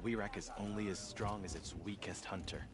Werak is only as strong as its weakest hunter.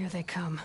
Here they come.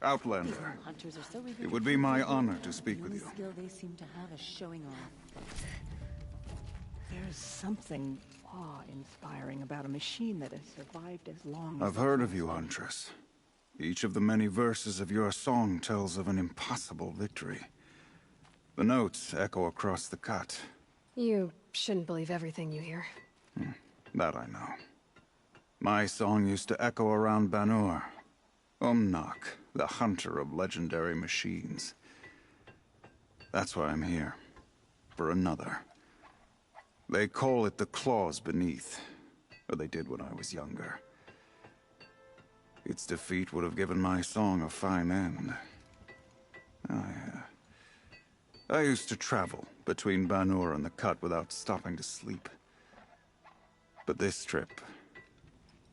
Outlander. Hunters are so eager It to would be prove my their worth. honor to speak The with only you. skill they seem to have is showing off. There's something awe-inspiring about a machine that has survived as long as... I've heard of you, Huntress. Each of the many verses of your song tells of an impossible victory. The notes echo across the cut. You shouldn't believe everything you hear. That I know. My song used to echo around Banur. Umnak, the hunter of legendary machines. That's why I'm here. For another. They call it the claws beneath. Or they did when I was younger. Its defeat would have given my song a fine end. I used to travel between Banur and the Cut without stopping to sleep. But this trip,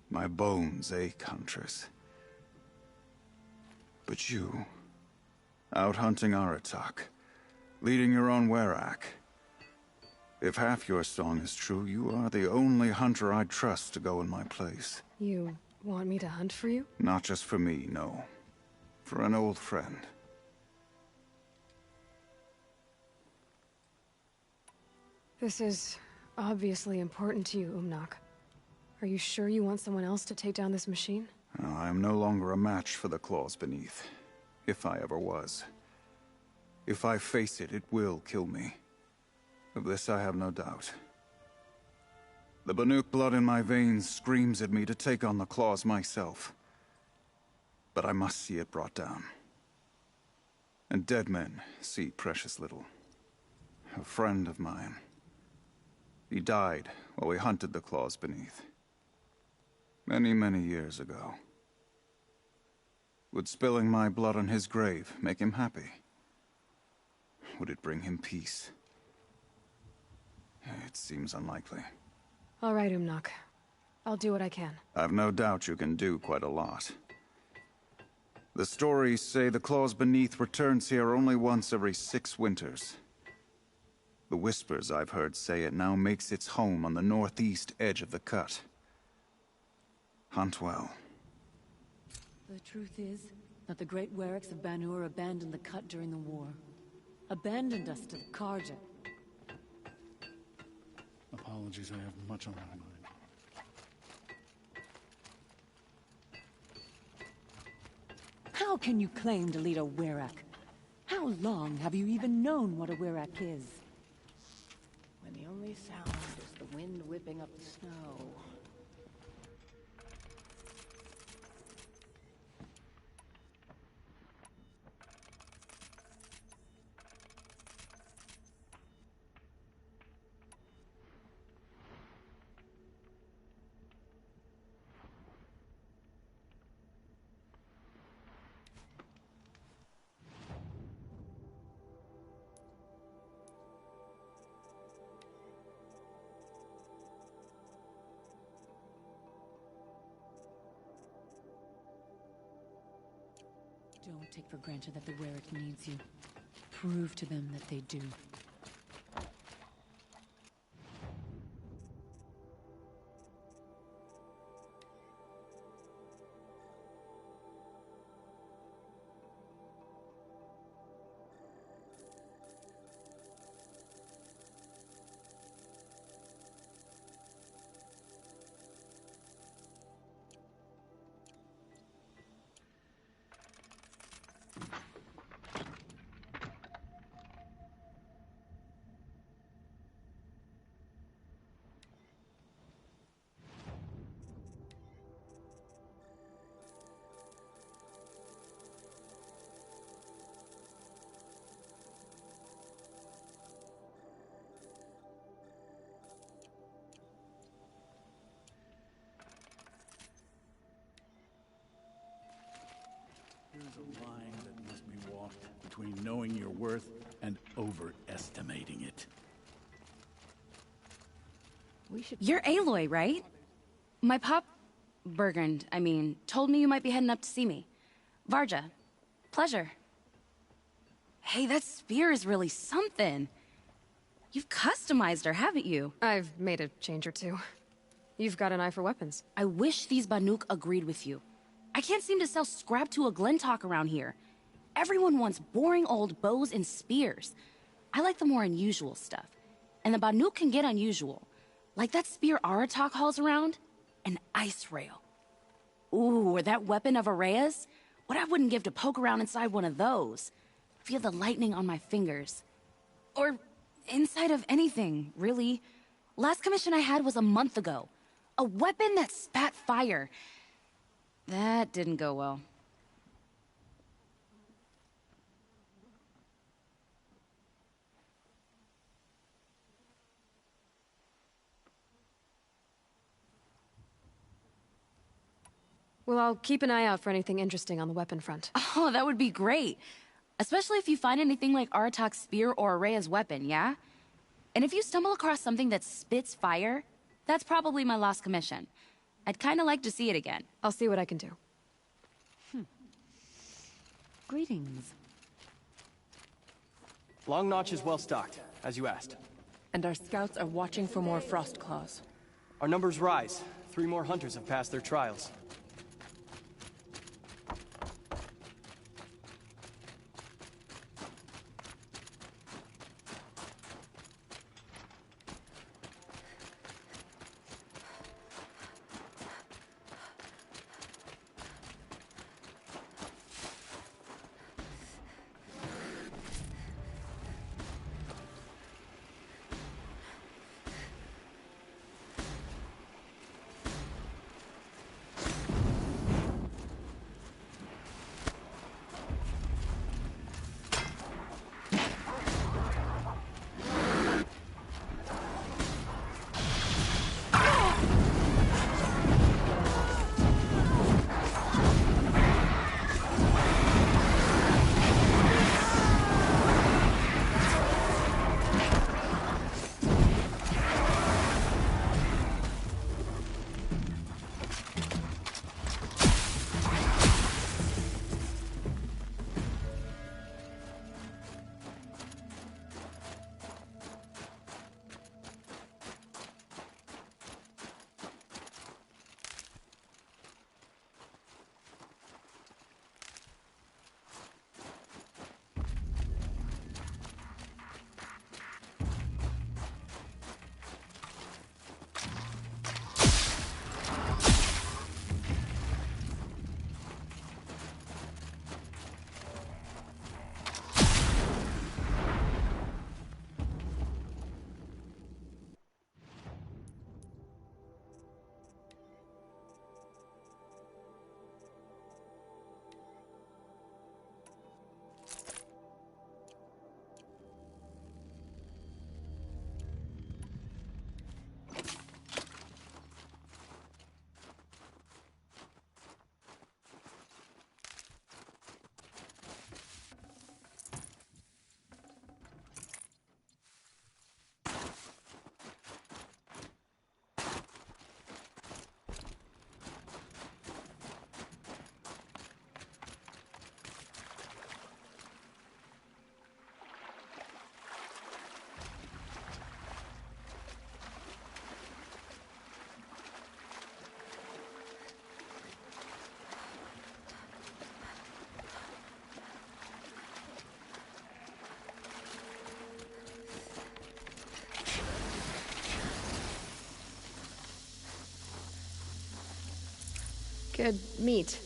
my bones ache, Huntress. But you, out hunting Aratak, leading your own Werak. If half your song is true, you are the only hunter I'd trust to go in my place. You want me to hunt for you? Not just for me, no. For an old friend. This is obviously important to you, Umnak. Are you sure you want someone else to take down this machine? I am no longer a match for the claws beneath. If I ever was. If I face it, it will kill me. Of this I have no doubt. The Banuk blood in my veins screams at me to take on the claws myself. But I must see it brought down. And dead men see precious little. A friend of mine. He died while we hunted the claws beneath. Many, many years ago. Would spilling my blood on his grave make him happy? Would it bring him peace? It seems unlikely. All right, Umnak. I'll do what I can. I've no doubt you can do quite a lot. The stories say the claws beneath returns here only once every 6 winters. The whispers I've heard say it now makes its home on the northeast edge of the cut. Hunt well. The truth is that the great Wereks of Banur abandoned the cut during the war. Abandoned us to the Karja. Apologies, I have much on my mind. How can you claim to lead a Werak? How long have you even known what a Werak is? When the only sound is the wind whipping up the snow. Don't take for granted that the Werak needs you. Prove to them that they do. There's a line that must be walked between knowing your worth and overestimating it. We should... You're Aloy, right? My pop... Bergund, I mean, told me you might be heading up to see me. Varja. Pleasure. Hey, that spear is really something. You've customized her, haven't you? I've made a change or two. You've got an eye for weapons. I wish these Banuk agreed with you. I can't seem to sell scrap to a Glentalk around here. Everyone wants boring old bows and spears. I like the more unusual stuff. And the Banuk can get unusual. Like that spear Aratak hauls around. An ice rail. Ooh, or that weapon of Araya's? What I wouldn't give to poke around inside one of those. Feel the lightning on my fingers. Or inside of anything, really. Last commission I had was a month ago. A weapon that spat fire. That didn't go well. Well, I'll keep an eye out for anything interesting on the weapon front. Oh, that would be great. Especially if you find anything like Aratak's spear or Araya's weapon, yeah? And if you stumble across something that spits fire, that's probably my lost commission. I'd kinda like to see it again. I'll see what I can do. Greetings. Long Notch is well stocked, as you asked. And our scouts are watching for more frost claws. Our numbers rise. 3 more hunters have passed their trials. Good meat.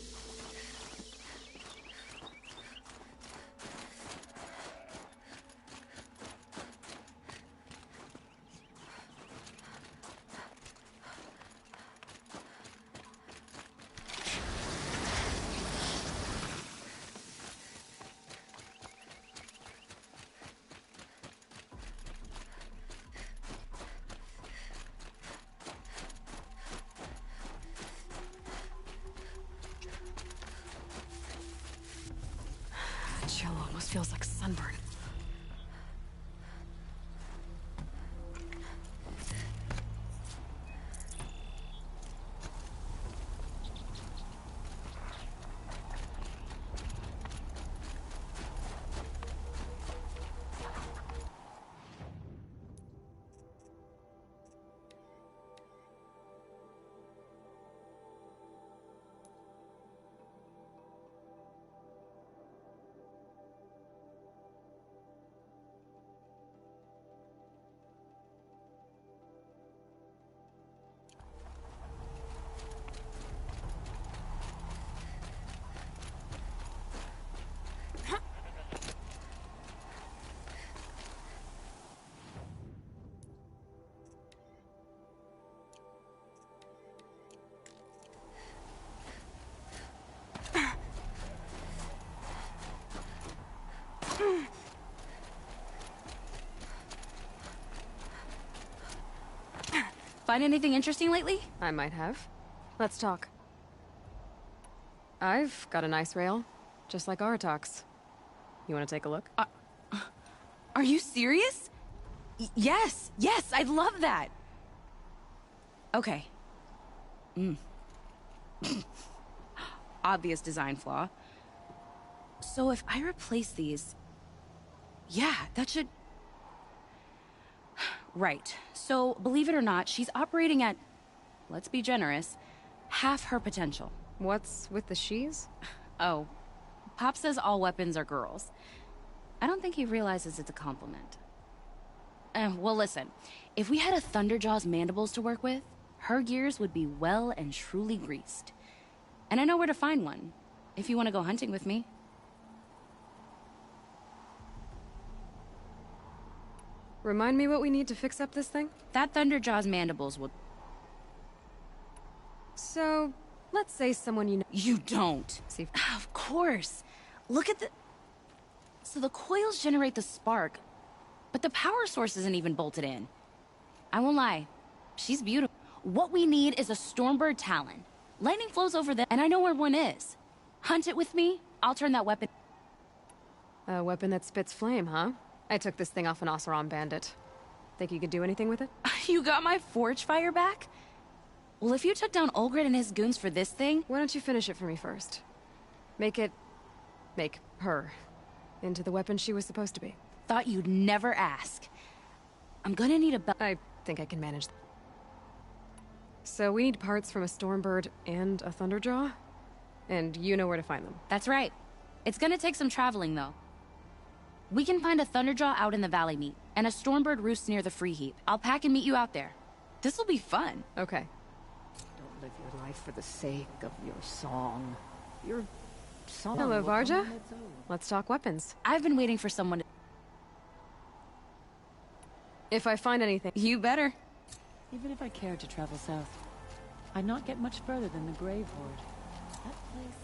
Chill almost feels like sunburn. Find anything interesting lately? I might have. Let's talk. I've got a nice rail, just like Aratak's. You want to take a look? Are you serious? Yes, yes, I'd love that. Okay. Obvious design flaw. So if I replace these... Yeah, that should... Right. So, believe it or not, she's operating at, let's be generous, half her potential. What's with the she's? Oh, Pop says all weapons are girls. I don't think he realizes it's a compliment. Well, listen. If we had a Thunderjaw's mandibles to work with, her gears would be well and truly greased. And I know where to find one, if you want to go hunting with me. Remind me what we need to fix up this thing? That Thunderjaw's mandibles will... So, let's say someone you know... You don't. See, Of course. Look at the... So the coils generate the spark, but the power source isn't even bolted in. I won't lie. She's beautiful. What we need is a Stormbird Talon. Lightning flows over there, and I know where one is. Hunt it with me, I'll turn that weapon... a weapon that spits flame, huh? I took this thing off an Oseram bandit. Think you could do anything with it? You got my forge fire back? Well, if you took down Olgrid and his goons for this thing... Why don't you finish it for me first? Make her into the weapon she was supposed to be. Thought you'd never ask. I'm gonna need a belt. I think I can manage that. So we need parts from a Stormbird and a Thunderjaw? And you know where to find them. That's right. It's gonna take some traveling, though. We can find a Thunderjaw out in the Valley Meet, and a Stormbird roost near the Free Heap. I'll pack and meet you out there. This'll be fun. Okay. Don't live your life for the sake of your song. Your song. Hello, will come Varja. on its own. Let's talk weapons. I've been waiting for someone to... If I find anything... You better. Even if I cared to travel south, I'd not get much further than the Grave Horde. That place...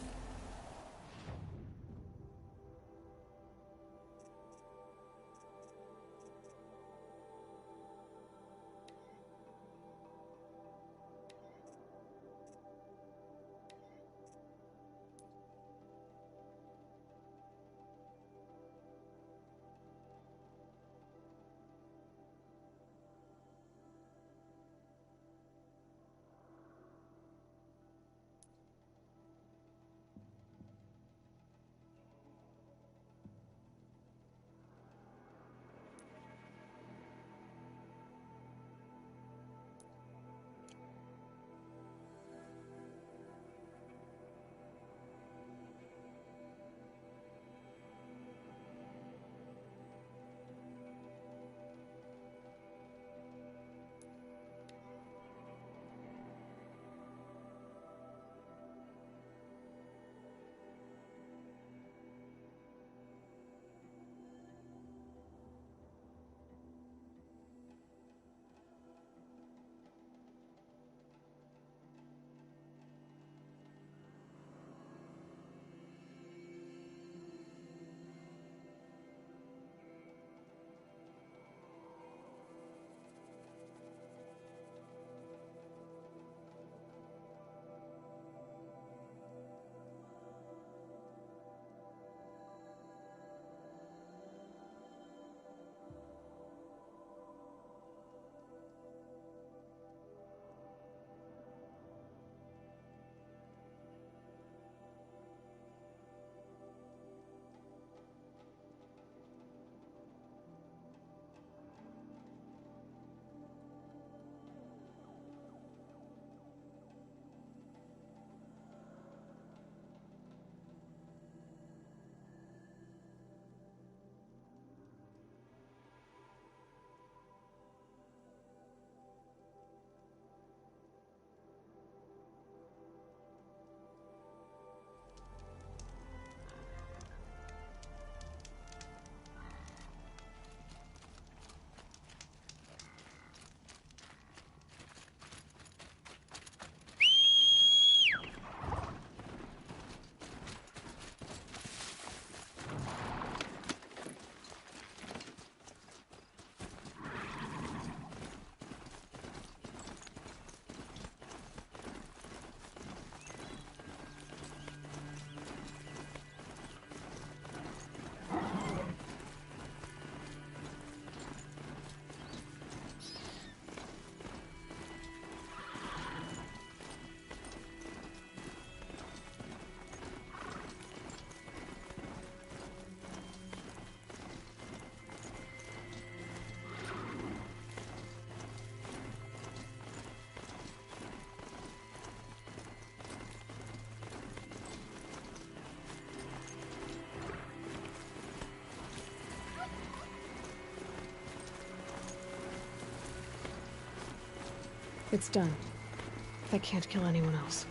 It's done. That can't kill anyone else.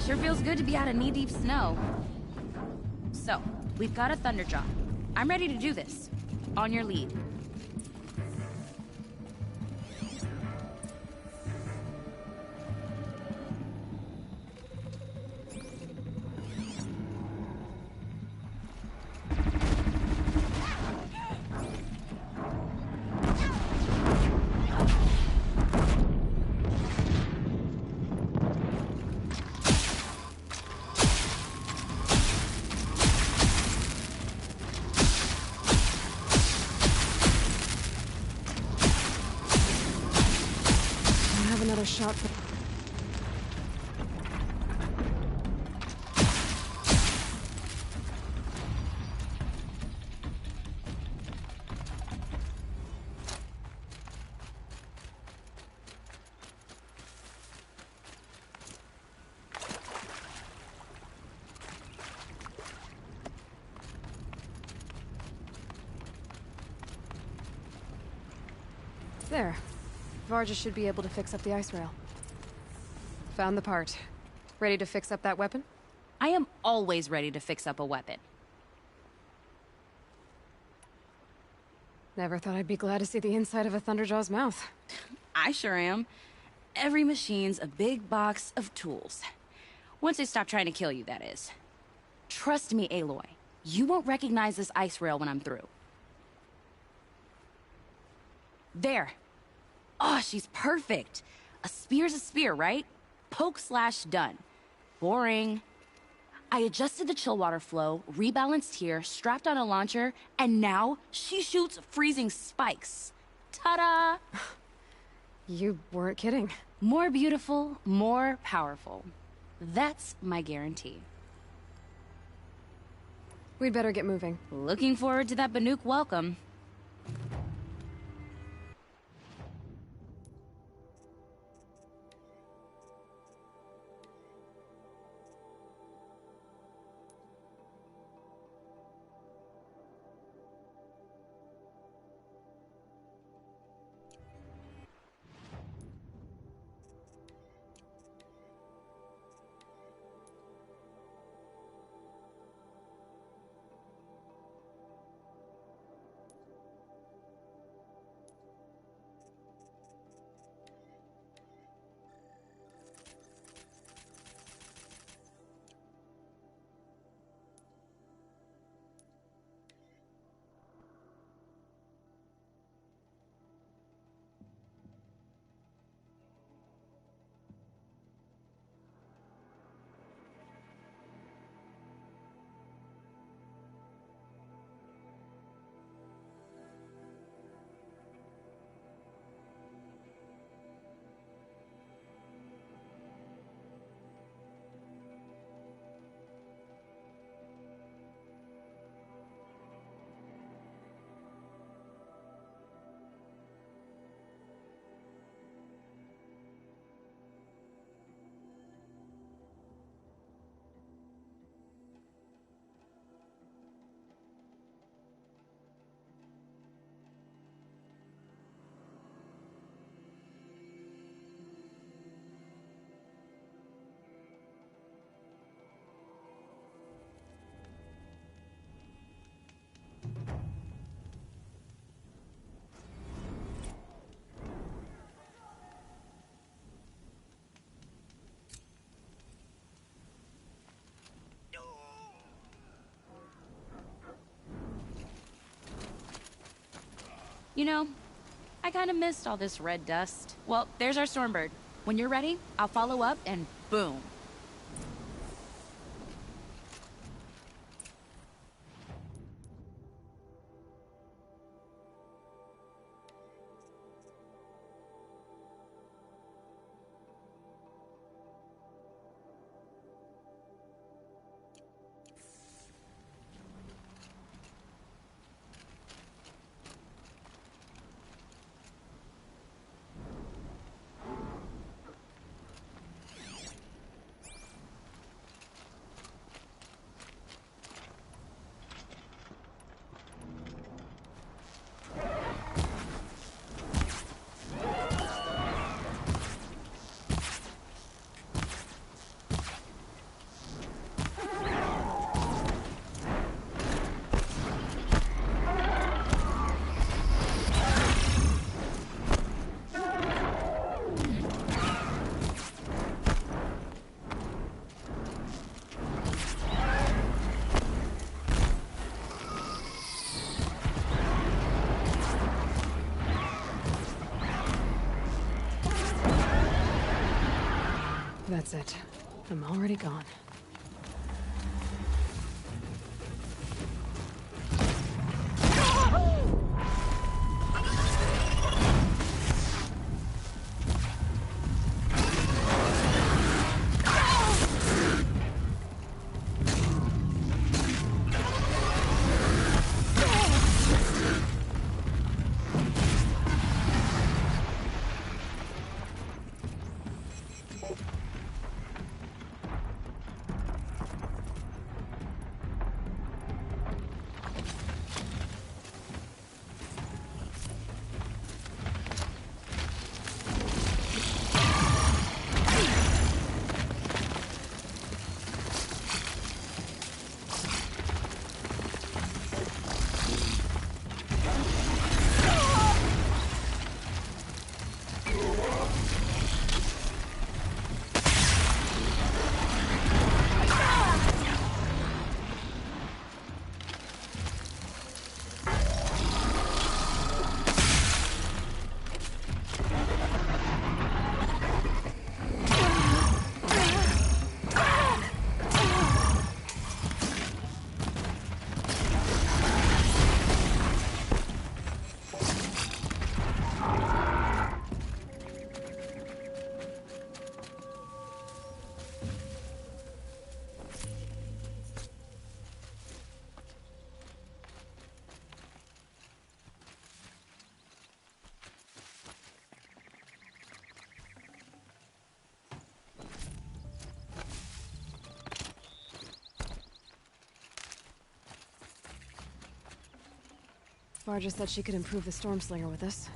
Sure feels good to be out of knee-deep snow. So, we've got a Thunderjaw. I'm ready to do this. On your lead. Another shot for... There. Varja should be able to fix up the ice rail. Found the part. Ready to fix up that weapon? I am always ready to fix up a weapon. Never thought I'd be glad to see the inside of a Thunderjaw's mouth. I sure am. Every machine's a big box of tools. Once they stop trying to kill you, that is. Trust me, Aloy. You won't recognize this ice rail when I'm through. There. Oh, she's perfect. A spear's a spear, right? Poke slash done. Boring. I adjusted the chill water flow, rebalanced here, strapped on a launcher, and now she shoots freezing spikes. Ta-da! You weren't kidding. More beautiful, more powerful. That's my guarantee. We'd better get moving. Looking forward to that Banuk welcome. You know, I kind of missed all this red dust. Well, there's our Stormbird. When you're ready, I'll follow up and boom. That's it. I'm already gone. Varja said she could improve the Stormslinger with us.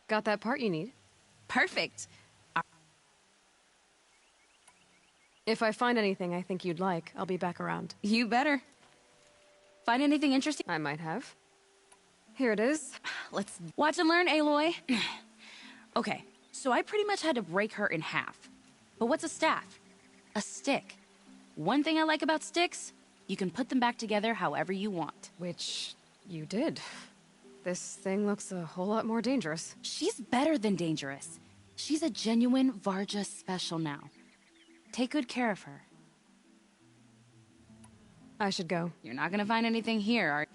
Got that part you need? Perfect. If I find anything I think you'd like, I'll be back around. You better. Find anything interesting? I might have. Here it is. Let's watch and learn, Aloy. Okay, so I pretty much had to break her in half. But what's a staff? A stick. One thing I like about sticks, you can put them back together however you want. Which you did. This thing looks a whole lot more dangerous. She's better than dangerous. She's a genuine Varja special now. Take good care of her. I should go. You're not gonna find anything here, are you?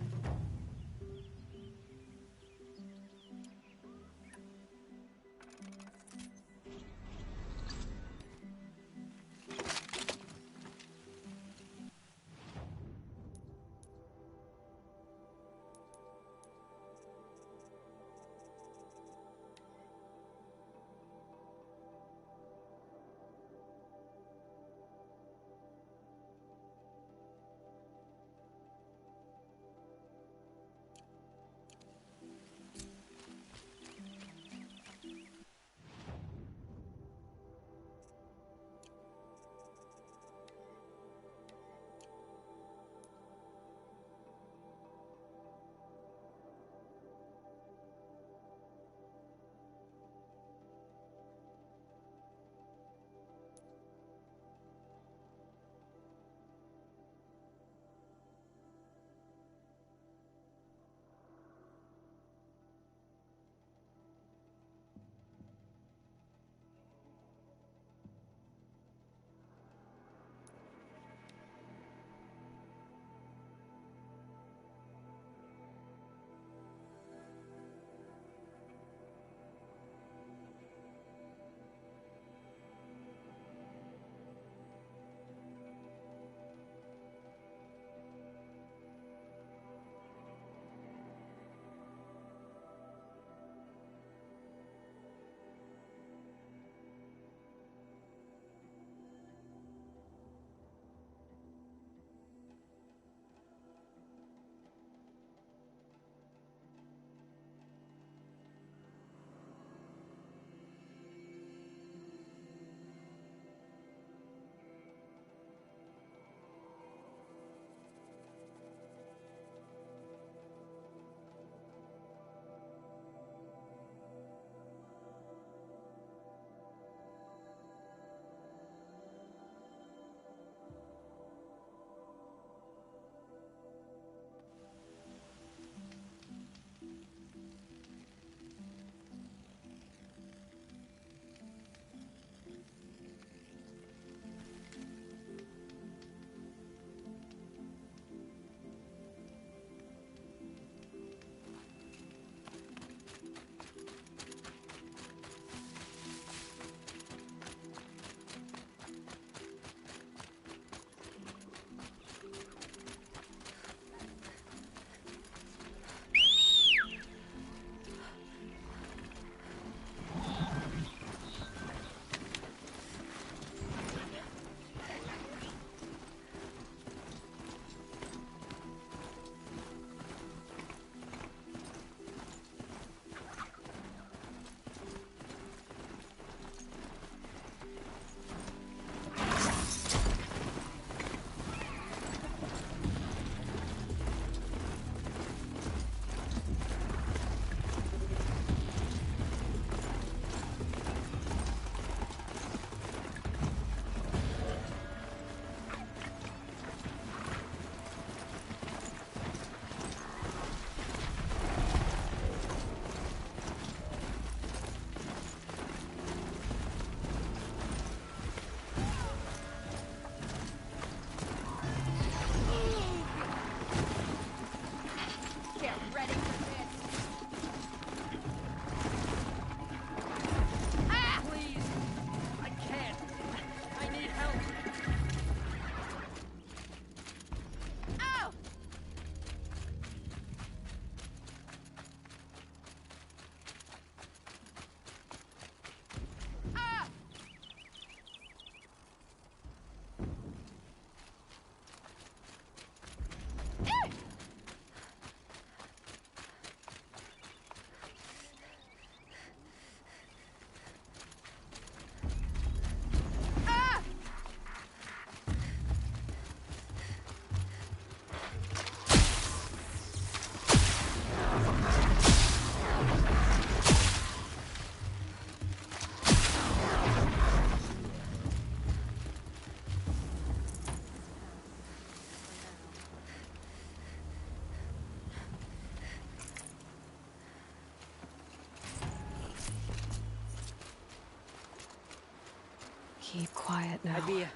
Keep quiet now. I'd be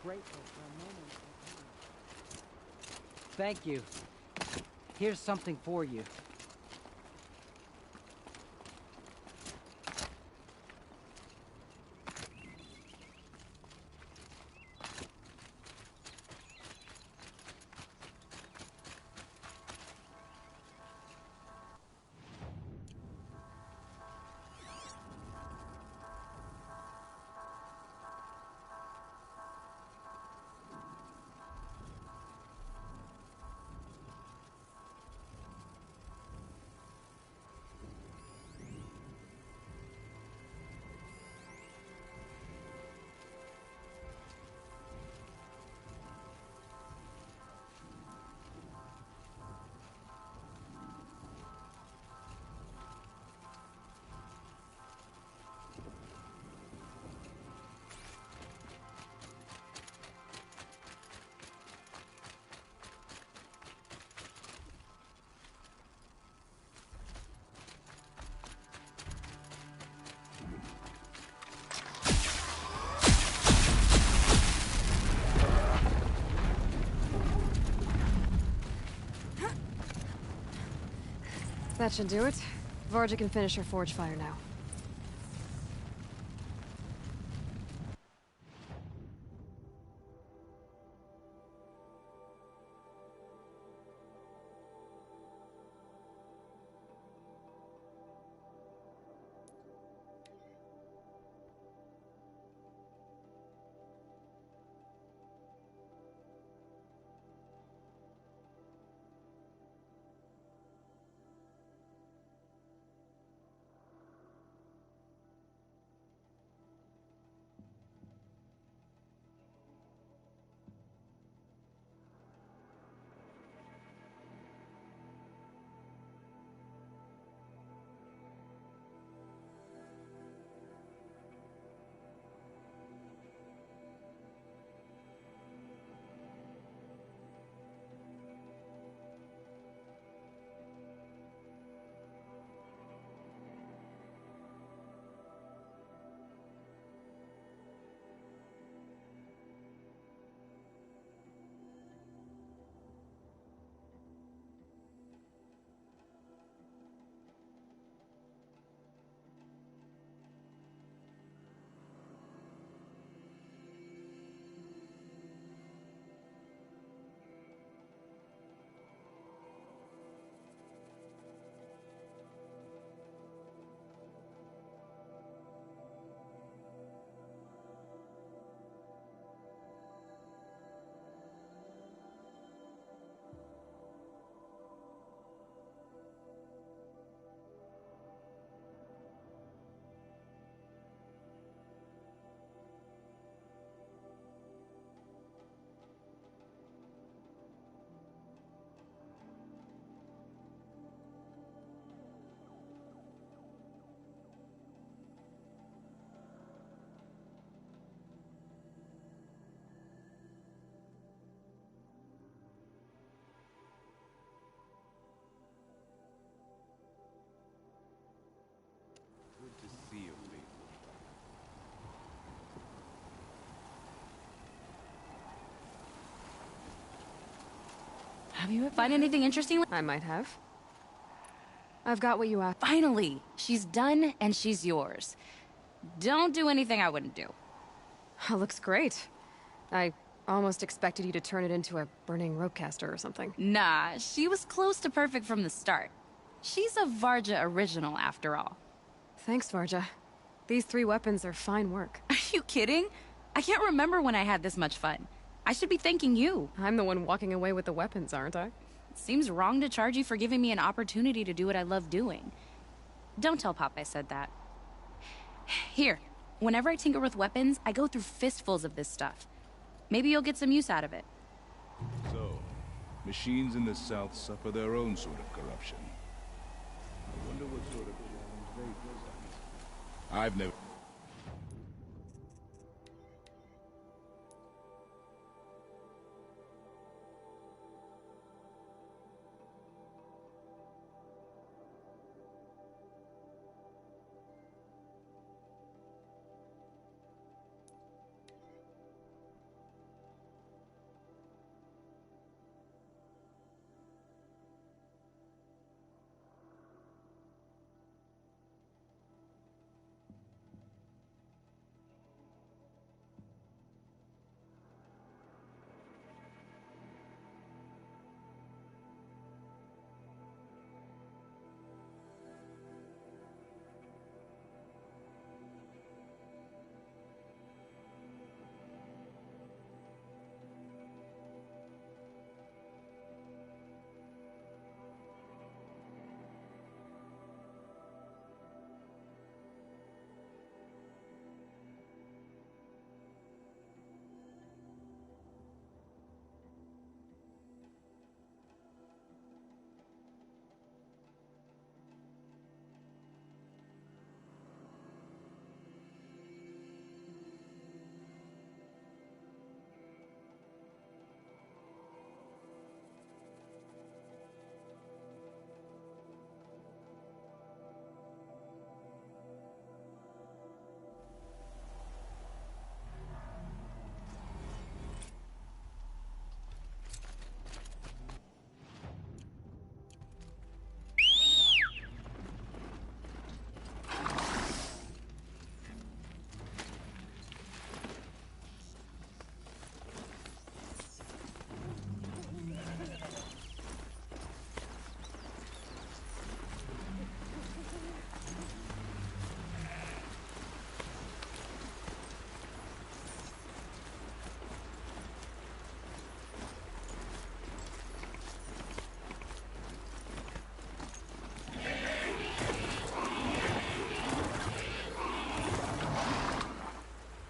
grateful for a moment. Thank you. Here's something for you. That should do it. Varja can finish her forge fire now. To see you, faithful. Have you find anything interesting? I might have. I've got what you asked. Finally! She's done, and she's yours. Don't do anything I wouldn't do. Looks great. I almost expected you to turn it into a burning ropecaster or something. Nah, she was close to perfect from the start. She's a Varja original, after all. Thanks, Varja. These 3 weapons are fine work. Are you kidding? I can't remember when I had this much fun. I should be thanking you. I'm the one walking away with the weapons, aren't I? It seems wrong to charge you for giving me an opportunity to do what I love doing. Don't tell Pop I said that. Here, whenever I tinker with weapons, I go through fistfuls of this stuff. Maybe you'll get some use out of it. So, machines in the South suffer their own sort of corruption. I wonder what sort of challenge they present. I've never...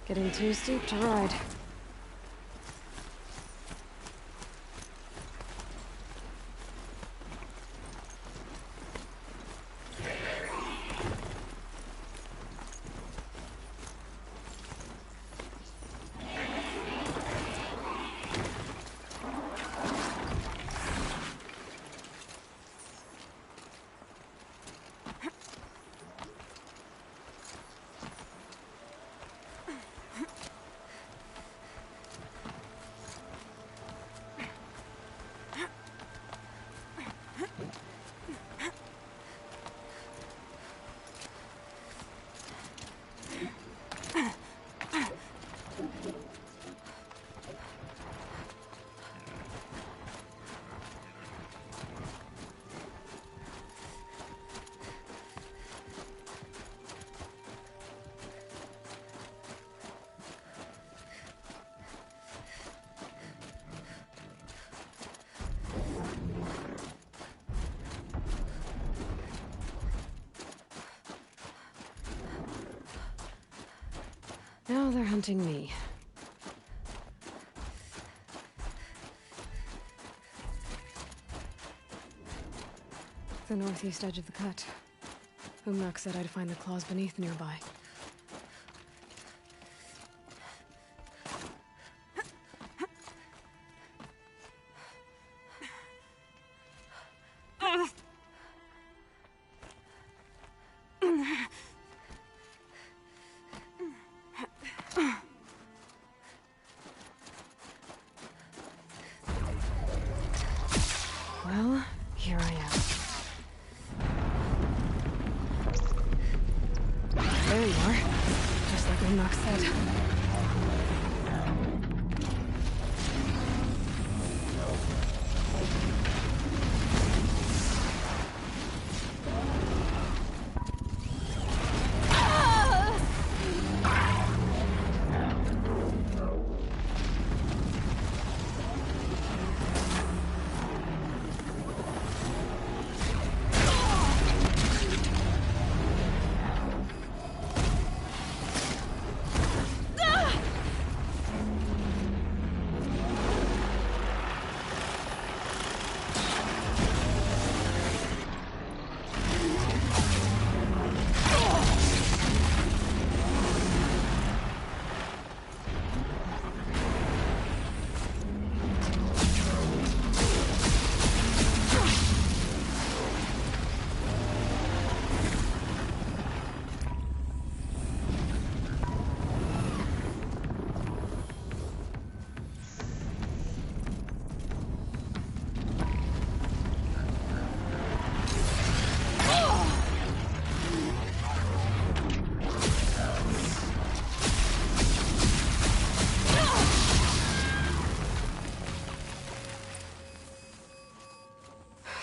Getting too steep to ride. Now they're hunting me. The northeast edge of the cut. Umnak said I'd find the claws beneath nearby. Well, here I am. There you are. Just like Umnak said.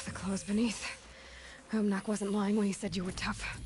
The claws beneath. Umnak wasn't lying when he said you were tough.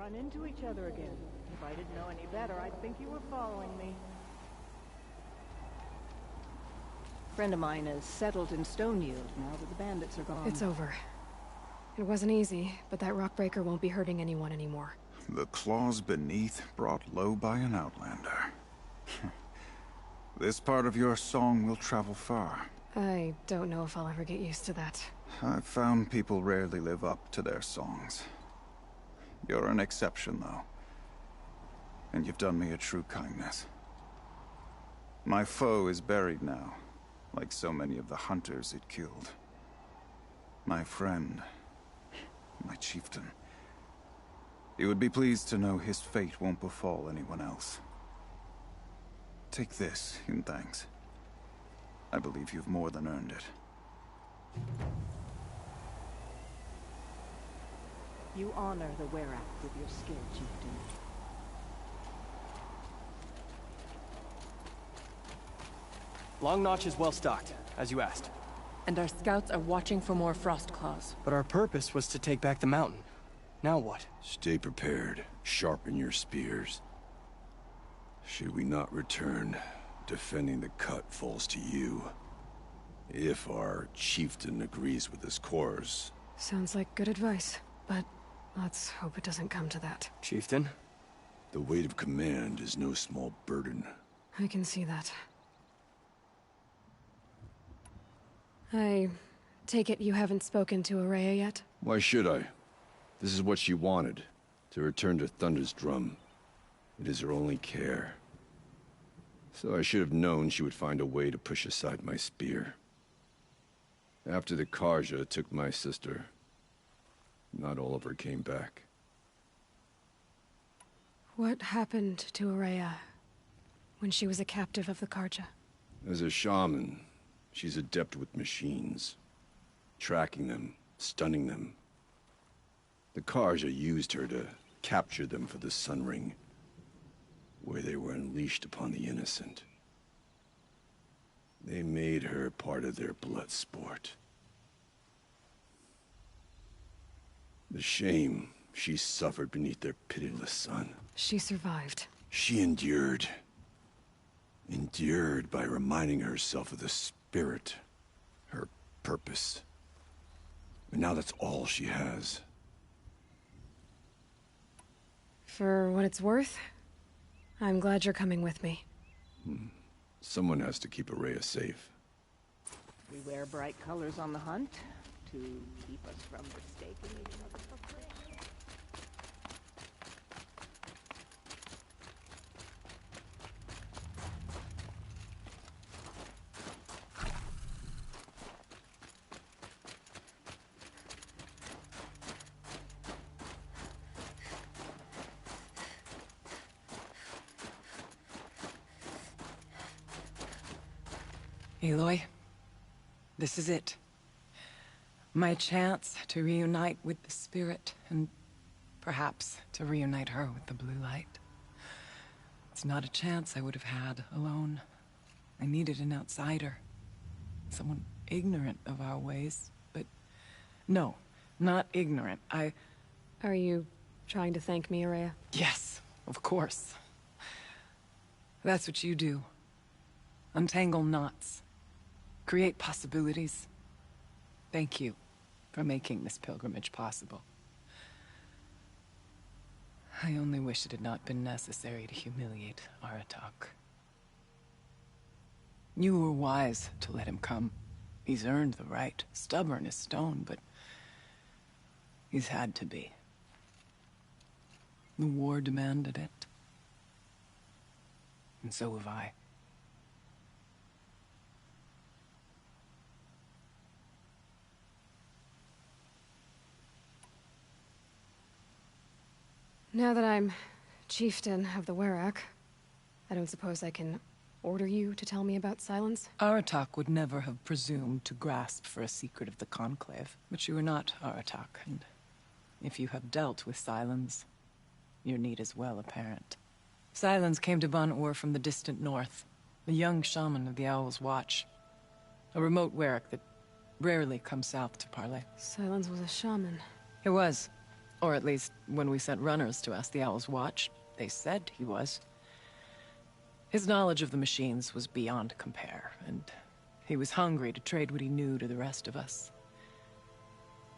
run into each other again. If I didn't know any better, I'd think you were following me. Friend of mine is settled in Stoneyield now that the bandits are gone. It's over. It wasn't easy, but that rockbreaker won't be hurting anyone anymore. The claws beneath, brought low by an outlander. This part of your song will travel far. I don't know if I'll ever get used to that. I've found people rarely live up to their songs. You're an exception, though. And you've done me a true kindness. My foe is buried now, like so many of the hunters it killed. My friend, my chieftain. You would be pleased to know his fate won't befall anyone else. Take this in thanks. I believe you've more than earned it. You honor the Werak with your skill, chieftain. Long Notch is well stocked, as you asked. And our scouts are watching for more frost claws. But our purpose was to take back the mountain. Now what? Stay prepared. Sharpen your spears. Should we not return, defending the cut falls to you. If our chieftain agrees with his course. Sounds like good advice, but let's hope it doesn't come to that. Chieftain? The weight of command is no small burden. I can see that. I take it you haven't spoken to Araya yet? Why should I? This is what she wanted, to return to Thunder's Drum. It is her only care. So I should have known she would find a way to push aside my spear. After the Karja took my sister, not all of her came back. What happened to Araya when she was a captive of the Karja? As a shaman, she's adept with machines. Tracking them, stunning them. The Karja used her to capture them for the Sun Ring, where they were unleashed upon the innocent. They made her part of their blood sport. The shame she suffered beneath their pitiless sun. She survived. She endured. Endured by reminding herself of the spirit, her purpose. And now that's all she has. For what it's worth, I'm glad you're coming with me. Someone has to keep Araya safe. We wear bright colors on the hunt to keep us from mistaking each other for prey. Aloy, this is it. My chance to reunite with the spirit, and perhaps to reunite her with the blue light. It's not a chance I would have had alone. I needed an outsider. Someone ignorant of our ways, but... No, not ignorant. Are you trying to thank me, Araya? Yes, of course. That's what you do. Untangle knots. Create possibilities. Thank you for making this pilgrimage possible. I only wish it had not been necessary to humiliate Aratak. You were wise to let him come. He's earned the right. Stubborn as stone, but he's had to be. The war demanded it. And so have I. Now that I'm chieftain of the Werak, I don't suppose I can order you to tell me about Silence? Aratak would never have presumed to grasp for a secret of the Conclave. But you are not Aratak, and if you have dealt with Silence, your need is well apparent. Silence came to Ban-Ur from the distant north, a young shaman of the Owl's Watch. A remote Werak that rarely comes south to parley. Silence was a shaman. It was. Or at least, when we sent runners to ask the Owl's Watch, they said he was. His knowledge of the machines was beyond compare, and he was hungry to trade what he knew to the rest of us.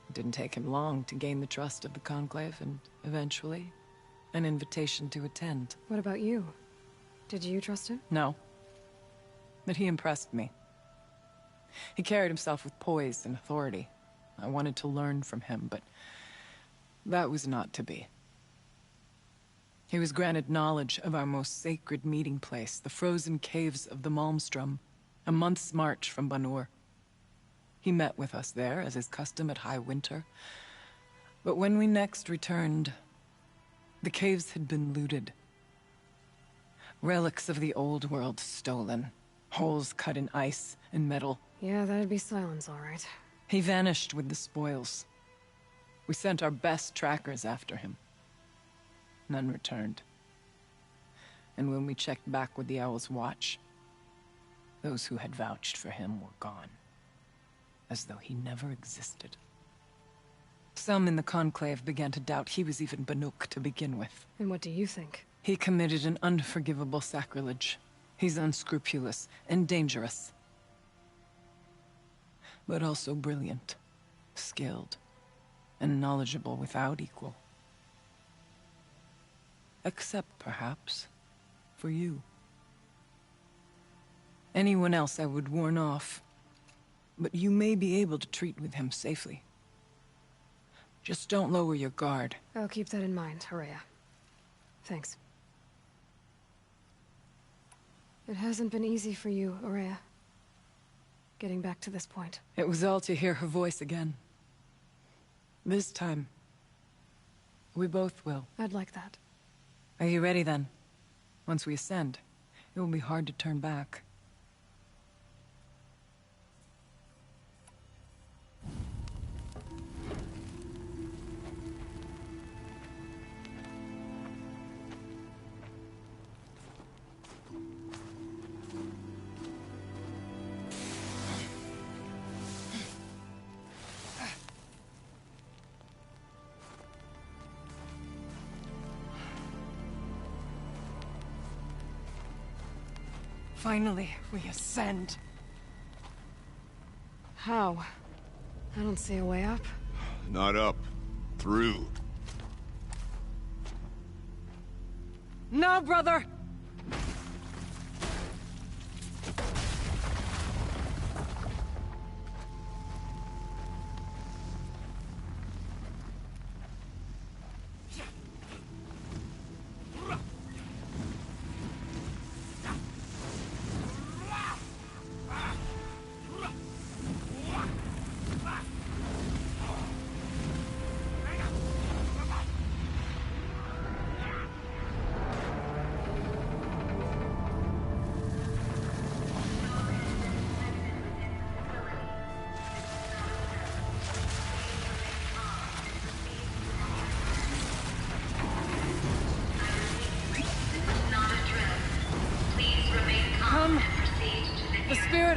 It didn't take him long to gain the trust of the Conclave, and eventually, an invitation to attend. What about you? Did you trust him? No. But he impressed me. He carried himself with poise and authority. I wanted to learn from him, but that was not to be. He was granted knowledge of our most sacred meeting place, the frozen caves of the Malmstrom, a month's march from Banur. He met with us there, as is custom at high winter. But when we next returned, the caves had been looted. Relics of the old world stolen. Holes cut in ice and metal. Yeah, that'd be Silence, all right. He vanished with the spoils. We sent our best trackers after him. None returned. And when we checked back with the Owl's Watch, those who had vouched for him were gone. As though he never existed. Some in the Conclave began to doubt he was even Banuk to begin with. And what do you think? He committed an unforgivable sacrilege. He's unscrupulous and dangerous. But also brilliant, skilled, and knowledgeable without equal. Except, perhaps, for you. Anyone else I would warn off, but you may be able to treat with him safely. Just don't lower your guard. I'll keep that in mind, Horea. Thanks. It hasn't been easy for you, Horea. Getting back to this point. It was all to hear her voice again. This time, we both will. I'd like that. Are you ready then? Once we ascend, it will be hard to turn back. Finally, we ascend. How? I don't see a way up. Not up. Through. No, brother!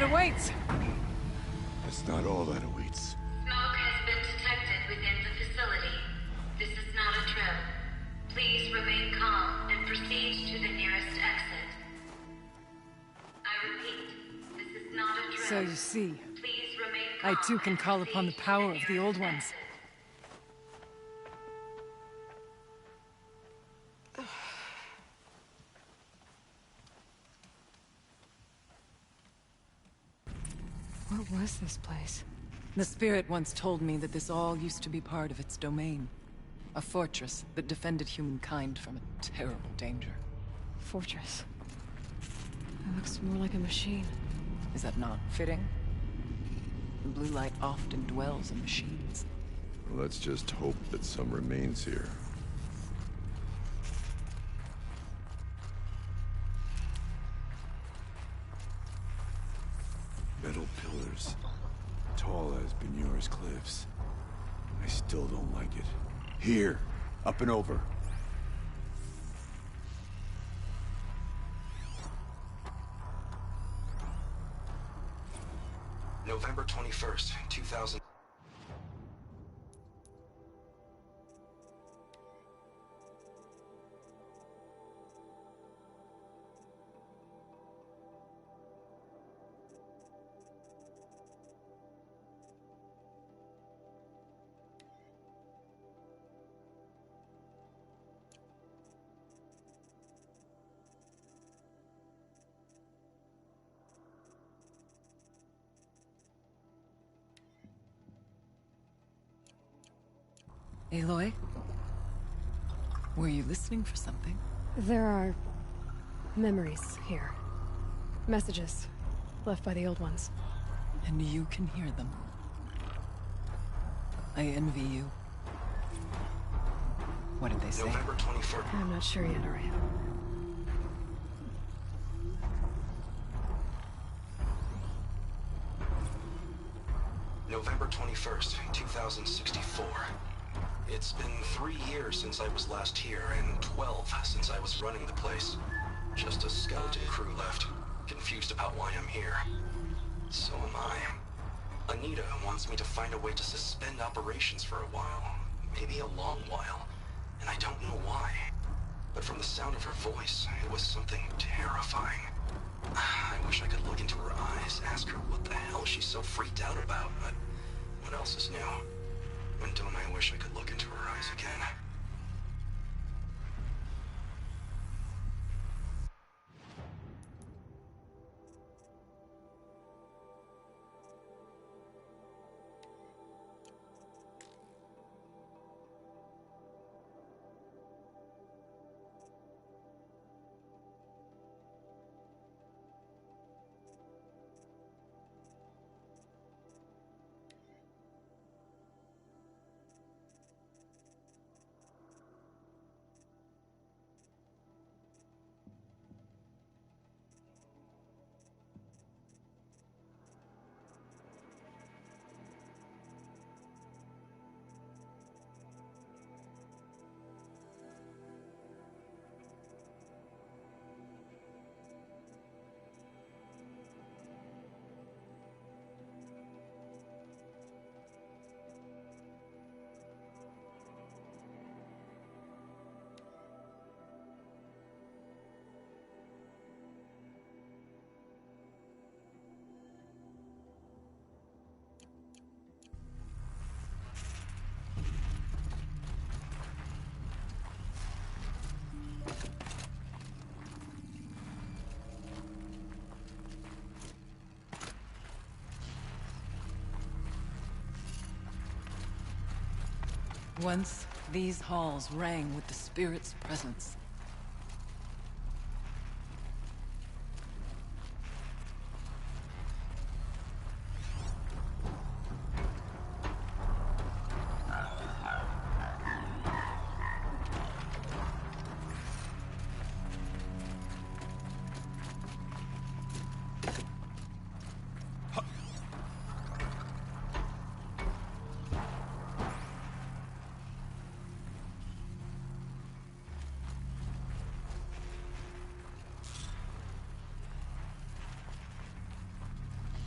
Awaits. That's not all that awaits. Smoke has been detected within the facility. This is not a drill. Please remain calm and proceed to the nearest exit. I repeat, this is not a drill. So you see, Please remain calm I too can call upon the power of the old ones. What was this place? The spirit once told me that this all used to be part of its domain. A fortress that defended humankind from a terrible danger. Fortress. It looks more like a machine. Is that not fitting? The blue light often dwells in machines. Well, let's just hope that some remains here. Metal pillars, tall as Banur's cliffs. I still don't like it. Here, up and over. November 21st, 2000. Aloy? Were you listening for something? There are memories here. Messages left by the old ones. And you can hear them. I envy you. What did they say? November 21st. I'm not sure yet, Araya. November 21st, 2064. It's been 3 years since I was last here, and 12 since I was running the place. Just a skeleton crew left, confused about why I'm here. So am I. Anita wants me to find a way to suspend operations for a while. Maybe a long while. And I don't know why. But from the sound of her voice, it was something terrifying. I wish I could look into her eyes, ask her what the hell she's so freaked out about, but what else is new? When don't I wish I could look into her eyes again? Once, these halls rang with the Spirit's presence.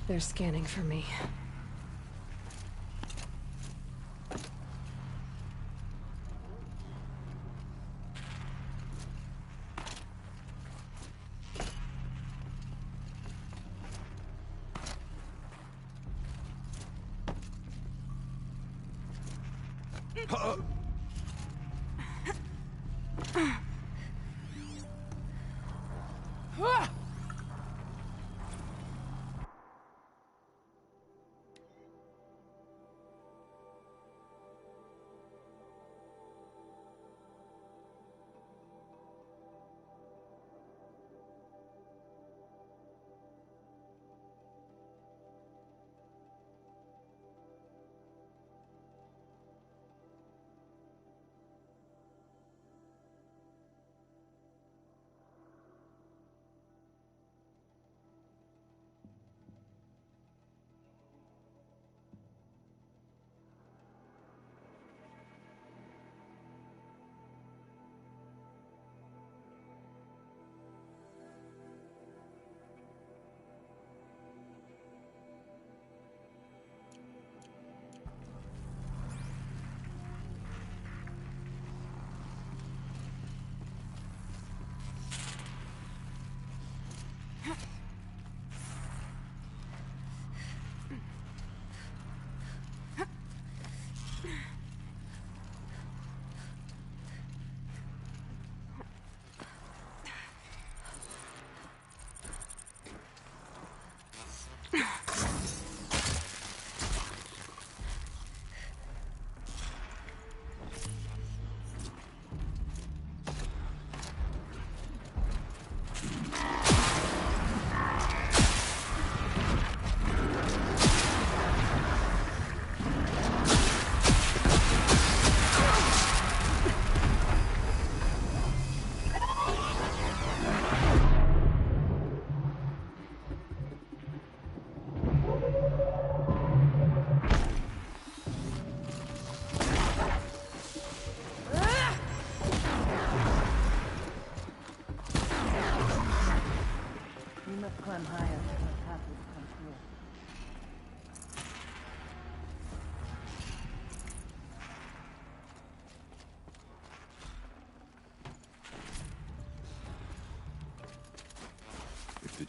They're scanning for me.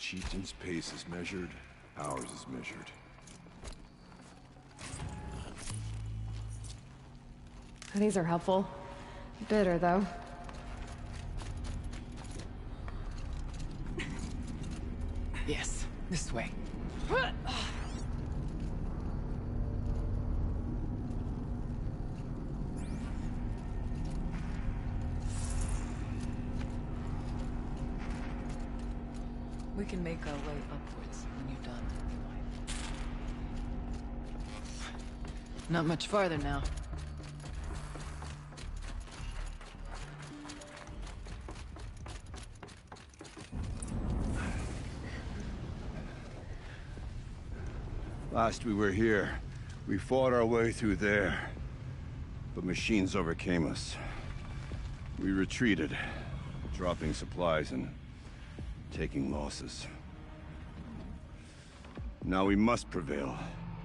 chieftain's pace is measured, ours is measured. These are helpful. Bitter, though. Yes, this way. We can make our way upwards when you're done. Not much farther now. Last we were here, we fought our way through there. But machines overcame us. We retreated, dropping supplies and taking losses. Now we must prevail,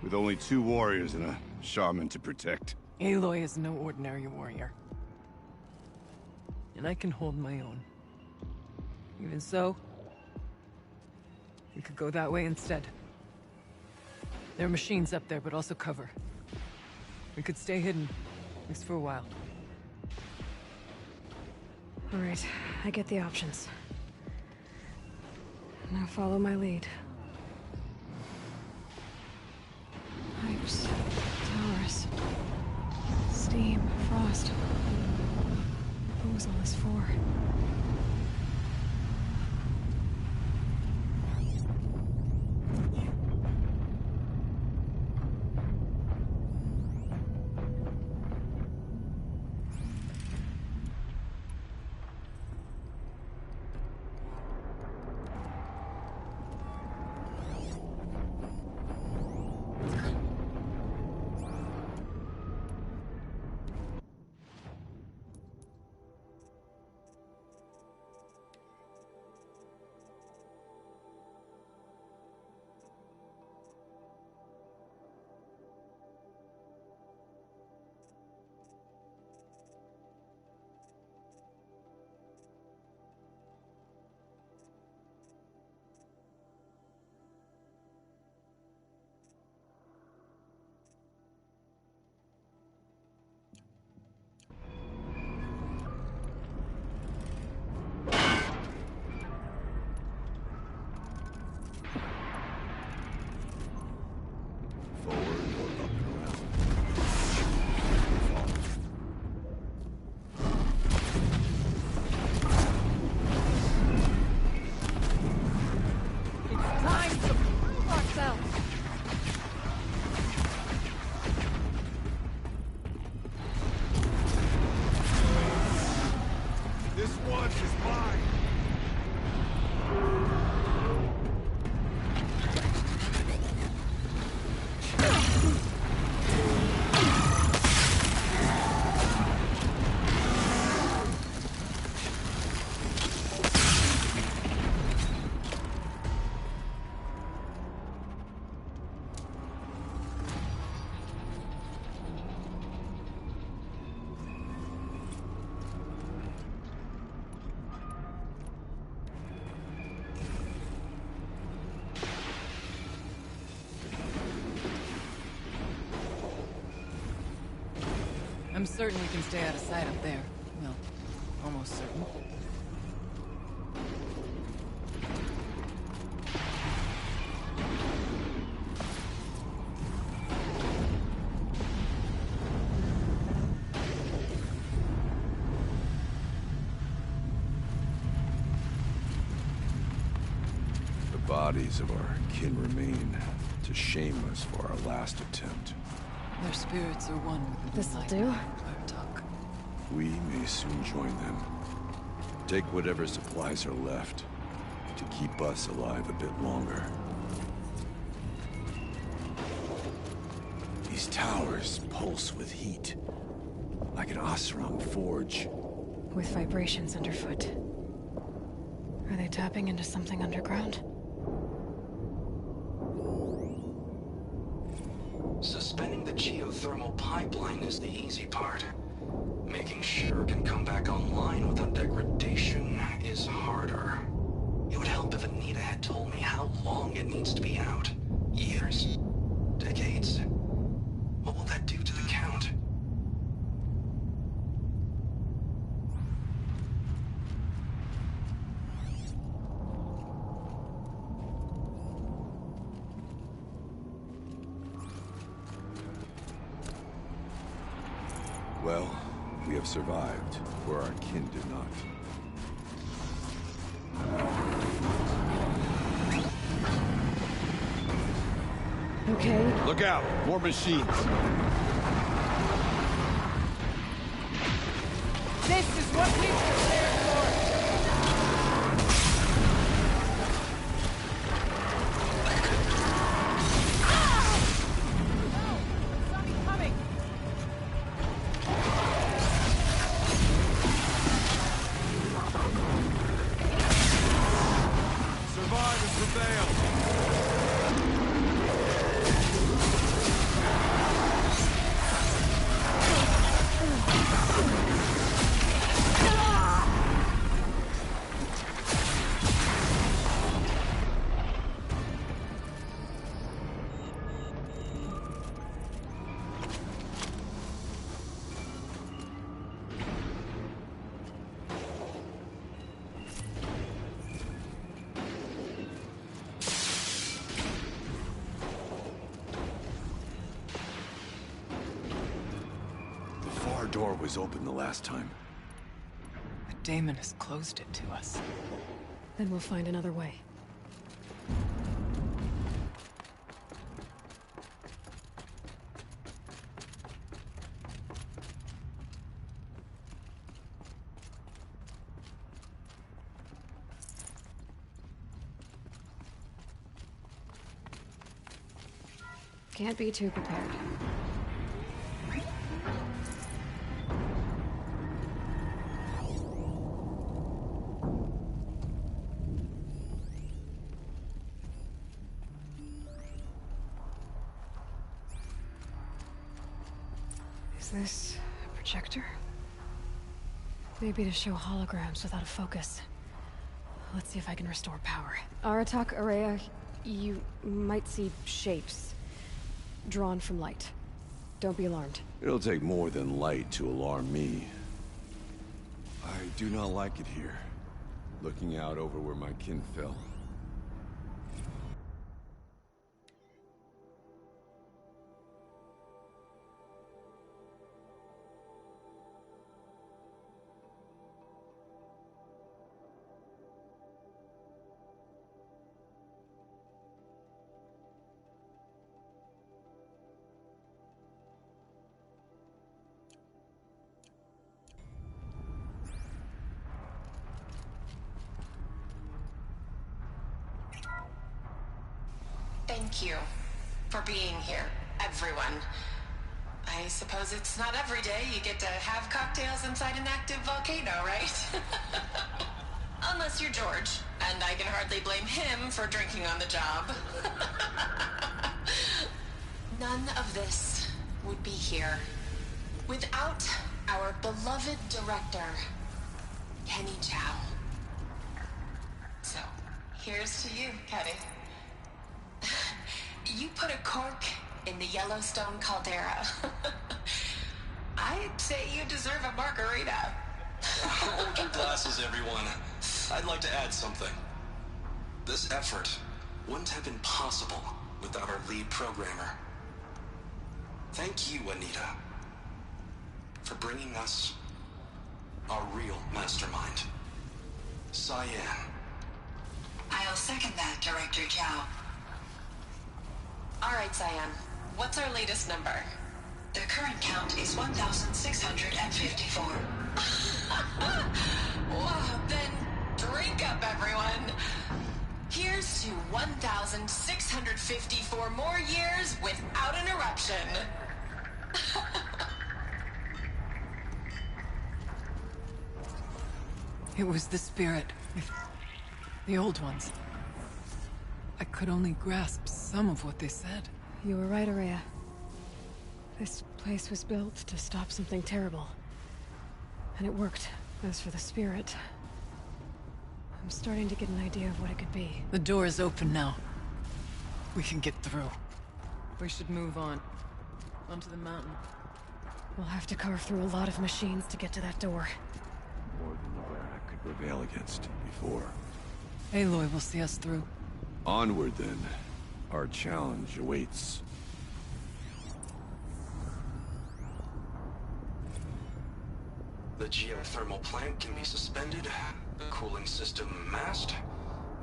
with only 2 warriors and a shaman to protect. Aloy is no ordinary warrior. And I can hold my own. Even so, we could go that way instead. There are machines up there, but also cover. We could stay hidden, at least for a while. All right, I get the options. Now follow my lead. Pipes, towers, steam, frost. What was all this for? I'm certain we can stay out of sight up there. Well, almost certain. The bodies of our kin remain to shame us for our last attempt. Their spirits are one with the This'll light. do. We may soon join them. Take whatever supplies are left to keep us alive a bit longer. These towers pulse with heat, like an Osram forge. With vibrations underfoot. Are they tapping into something underground? Suspending the geothermal pipeline is the easy part. Making sure it can come back online without degradation is harder. It would help hope if Anita had told me how long it needs to be out. Years? Decades? What will that do to the Count? Well, we have survived, where our kin did not. Okay. Look out! More machines! This is what we prepared for! Our door was open the last time. But Damon has closed it to us. Then we'll find another way. Can't be too prepared. Is this a projector? Maybe to show holograms without a focus. Let's see if I can restore power. Aratak, Araya, you might see shapes drawn from light. Don't be alarmed. It'll take more than light to alarm me. I do not like it here. Looking out over where my kin fell. Thank you for being here, everyone. I suppose it's not every day you get to have cocktails inside an active volcano, right? Unless you're George, and I can hardly blame him for drinking on the job. None of this would be here without our beloved director, Kenny Chow. So, here's to you, Kenny. You put a cork in the Yellowstone caldera. I'd say you deserve a margarita. Hold your glasses, everyone. I'd like to add something. This effort wouldn't have been possible without our lead programmer. Thank you, Anita, for bringing us our real mastermind, Cyan. I'll second that, Director Chow. All right, Cyan. What's our latest number? The current count is 1,654. Wow, then drink up, everyone. Here's to 1,654 more years without an eruption. It was the spirit. The old ones. I could only grasp some of what they said. You were right, Araya. This place was built to stop something terrible. And it worked. As for the spirit... I'm starting to get an idea of what it could be. The door is open now. We can get through. We should move on. Onto the mountain. We'll have to carve through a lot of machines to get to that door. More than the Varric could prevail against before. Aloy will see us through. Onward, then. Our challenge awaits. The geothermal plant can be suspended, the cooling system masked,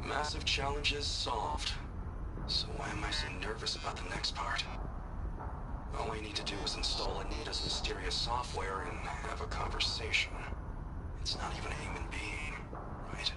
massive challenges solved. So why am I so nervous about the next part? All I need to do is install Anita's mysterious software and have a conversation. It's not even a human being, right?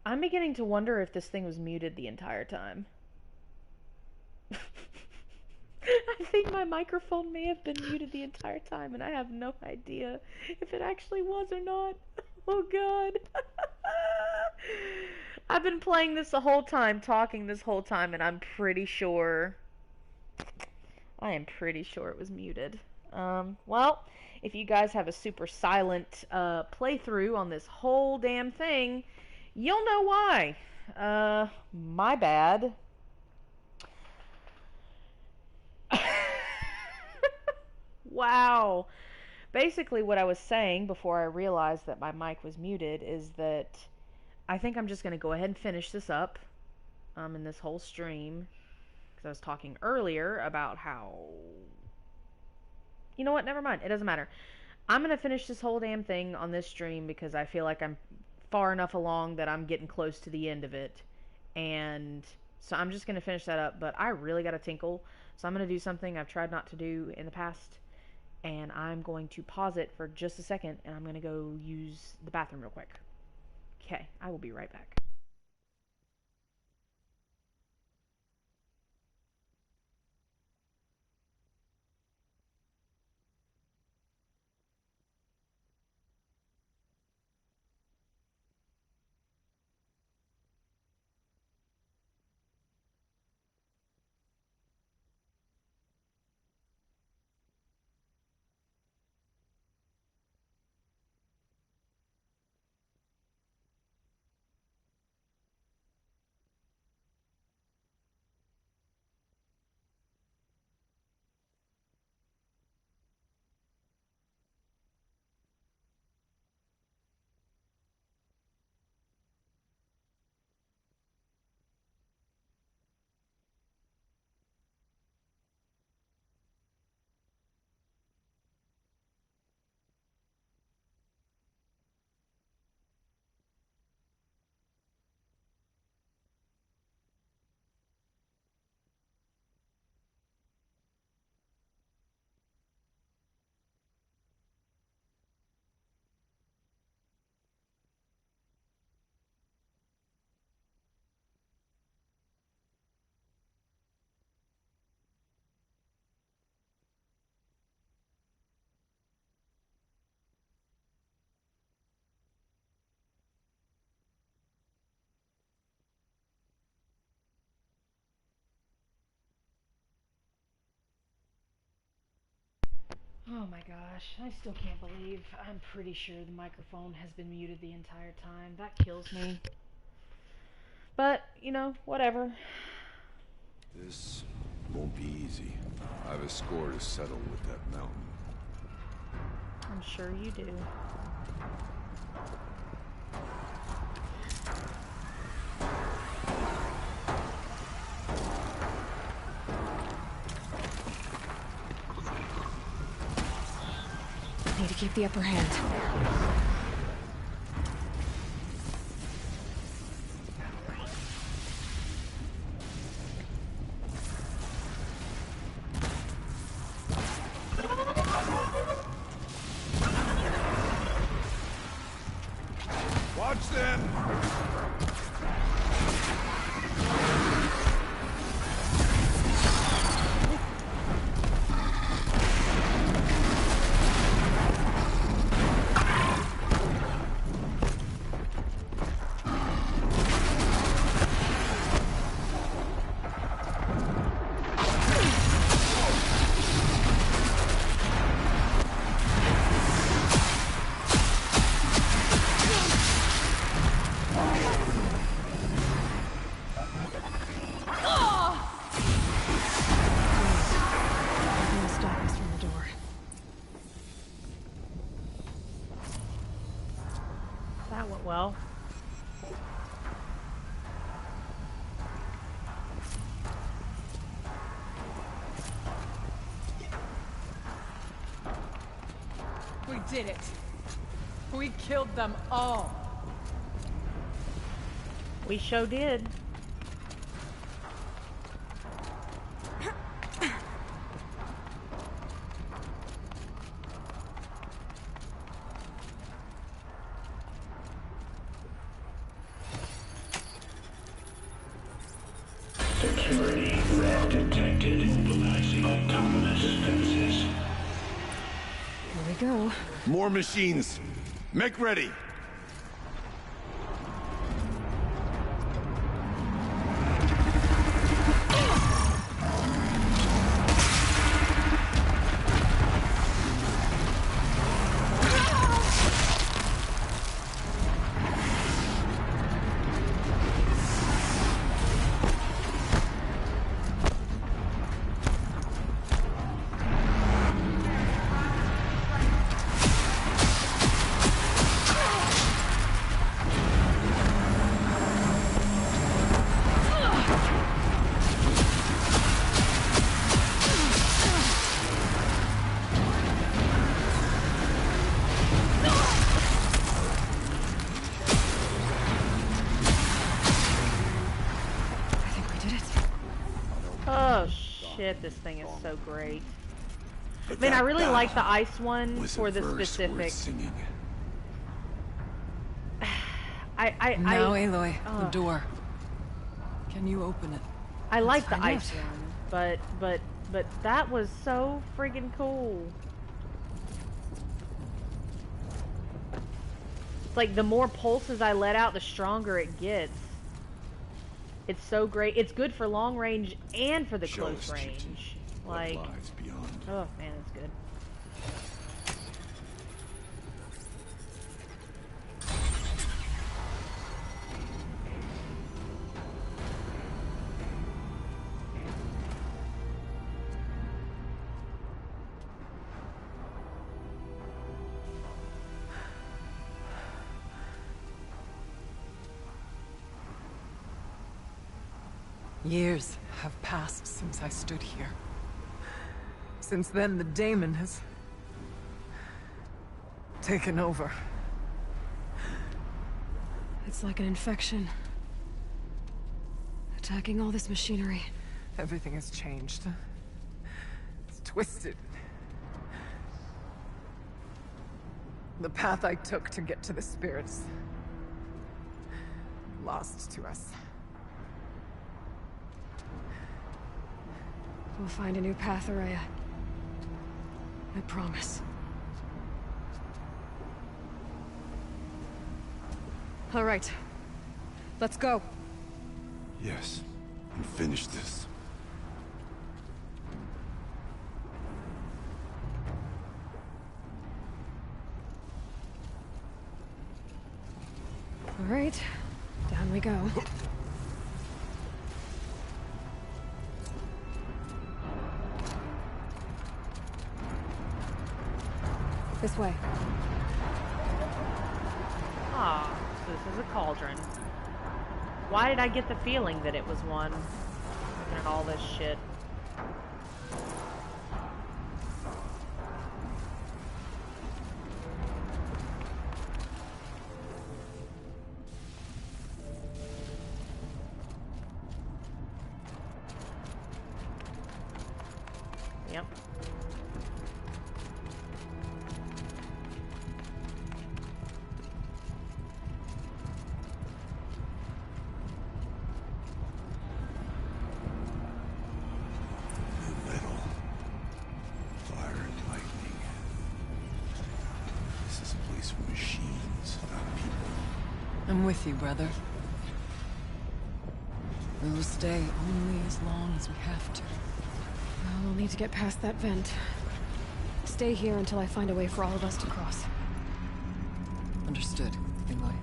I'm beginning to wonder if this thing was muted the entire time. I think my microphone may have been muted the entire time, and I have no idea if it actually was or not. Oh god. I've been playing this the whole time, talking this whole time, and I am pretty sure it was muted. Well, if you guys have a super silent playthrough on this whole damn thing, you'll know why. My bad. Wow. Basically, what I was saying before I realized that my mic was muted is that I think I'm just going to go ahead and finish this up in this whole stream. Because I was talking earlier about how... You know what? Never mind. It doesn't matter. I'm going to finish this whole damn thing on this stream because I feel like I'm far enough along that I'm getting close to the end of it. And so I'm just going to finish that up. But I really got to tinkle. So I'm going to do something I've tried not to do in the past. And I'm going to pause it for just a second. And I'm going to go use the bathroom real quick. Okay. I will be right back. Oh my gosh, I still can't believe I'm pretty sure the microphone has been muted the entire time. That kills me. But, you know, whatever. This won't be easy. I have a score to settle with that mountain. I'm sure you do. Need to keep the upper hand. Watch them! well. We did it. We killed them all. We sure did. Security threat detected. Mobilizing autonomous defenses. Here we go. More machines. Make ready. Oh shit, this thing is so great. Man, I really like the ice one for the specific. Now, Aloy, the door. Can you open it? I like the ice one, but that was so friggin' cool. It's like the more pulses I let out, the stronger it gets. It's so great. It's good for long range and for the close range. Like, oh man, it's good. Years have passed since I stood here. Since then, the daemon has taken over. It's like an infection. Attacking all this machinery. Everything has changed. It's twisted. The path I took to get to the spirits, lost to us. We'll find a new path, Araya. I promise. All right. Let's go. Yes, and finish this. All right. Down we go. This way. Ah, so this is a cauldron. Why did I get the feeling that it was one? Looking at all this shit. Yep. I'm with you, brother. We will stay only as long as we have to. Well, we'll need to get past that vent. Stay here until I find a way for all of us to cross. Understood, Aloy.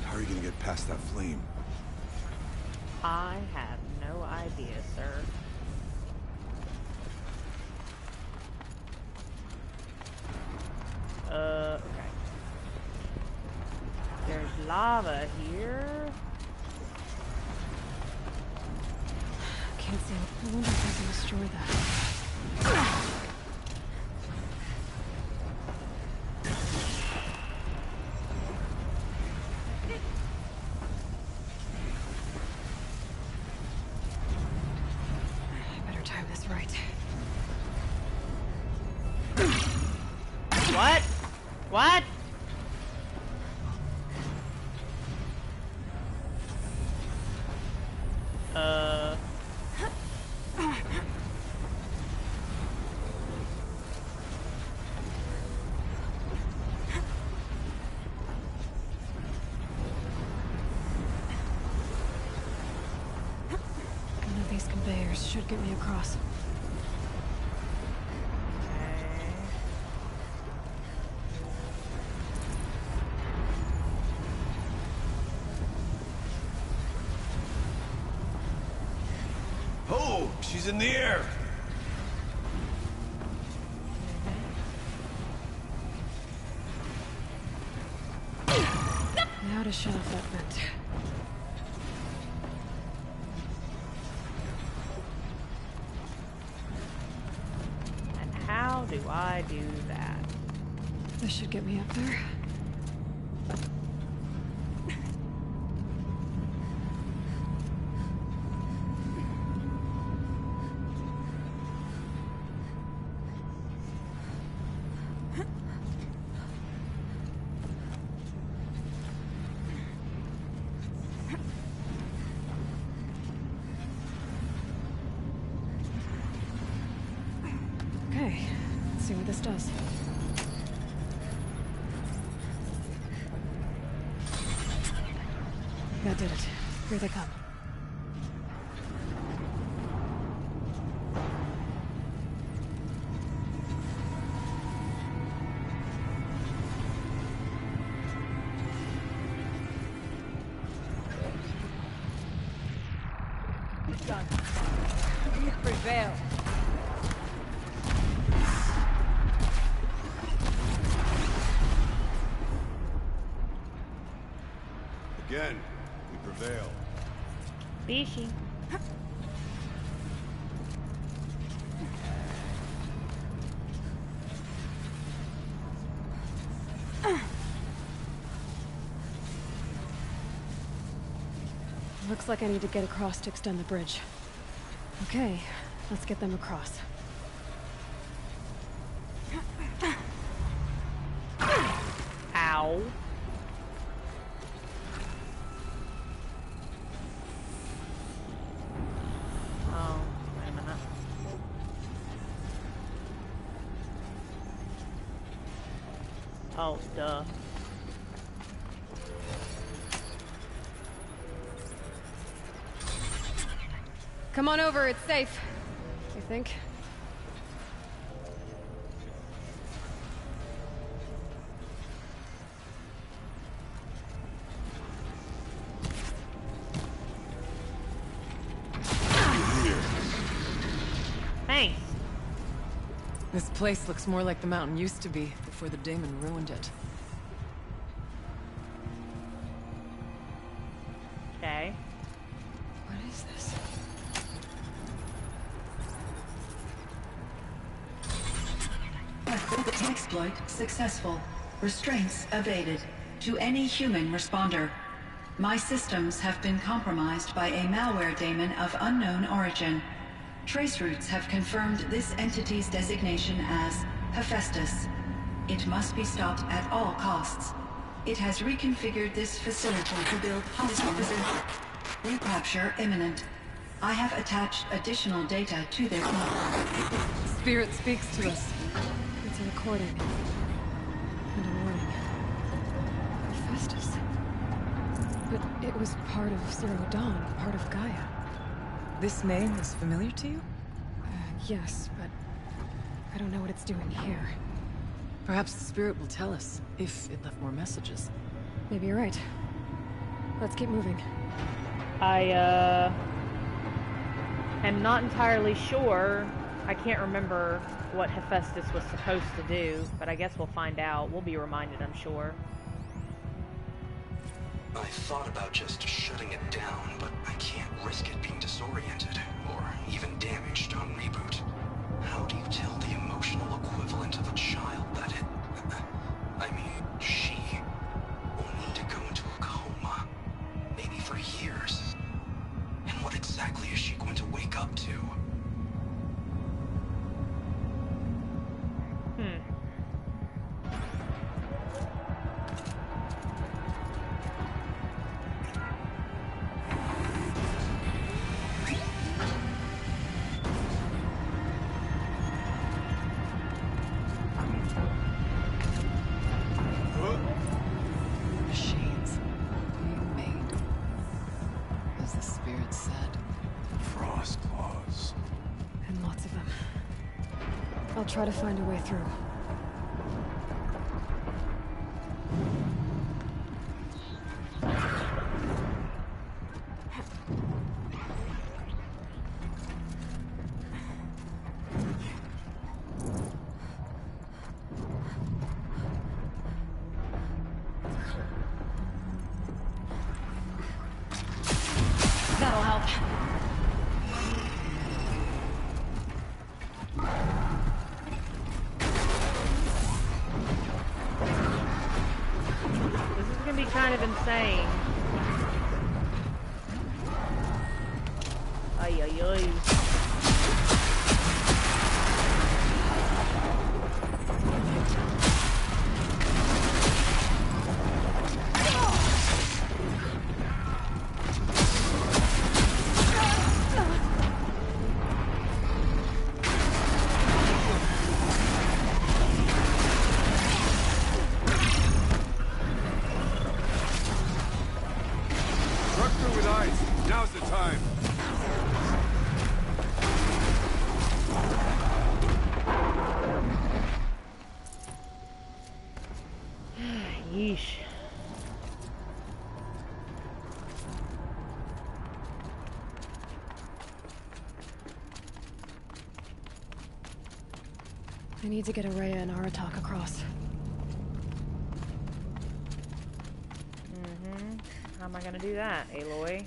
How are you gonna get past that flame? I have no idea, sir. Okay. There's lava here. Can't see. I wonder if I can destroy that. I better time this right. What? What? One of these conveyors should get me across. Oh, she's in the air. Now to shut off that vent. And how do I do that? This should get me up there. Okay, let's see what this does. That did it. Here they come. Done. You prevail. Again, we prevail. Fishy. Looks like I need to get across to extend the bridge. Okay, let's get them across. Ow. Oh, wait a minute. Oh, duh. Come on over, it's safe. I think. Thanks. This place looks more like the mountain used to be before the daemon ruined it. Okay. What is this? Exploit successful. Restraints evaded. To any human responder. My systems have been compromised by a malware daemon of unknown origin. Trace routes have confirmed this entity's designation as Hephaestus. It must be stopped at all costs. It has reconfigured this facility to build hospitals. Recapture imminent. I have attached additional data to their network. Spirit speaks to us. It's a recording. And a warning. Hephaestus. But it was part of Zero Dawn, part of Gaia. This name is familiar to you? Yes, but I don't know what it's doing here. Perhaps the spirit will tell us, if it left more messages. Maybe you're right. Let's keep moving. I am not entirely sure I can't remember what Hephaestus was supposed to do, but I guess we'll find out. We'll be reminded, I'm sure. I thought about just shutting it down, but I can't risk it being disoriented, or even damaged on reboot. How do you tell the emotional equivalent of a child that I mean, she will need to go into a coma, maybe for years. And what exactly is she going to wake up to? Machines being made, as the spirit said. Frost claws. And lots of them. I'll try to find a way through. That'll help. This is gonna be kind of insane. Ay, ay, ay. Structure with eyes. Now's the time. Yeesh. I need to get Araya and Aratak across. How am I gonna do that, Aloy?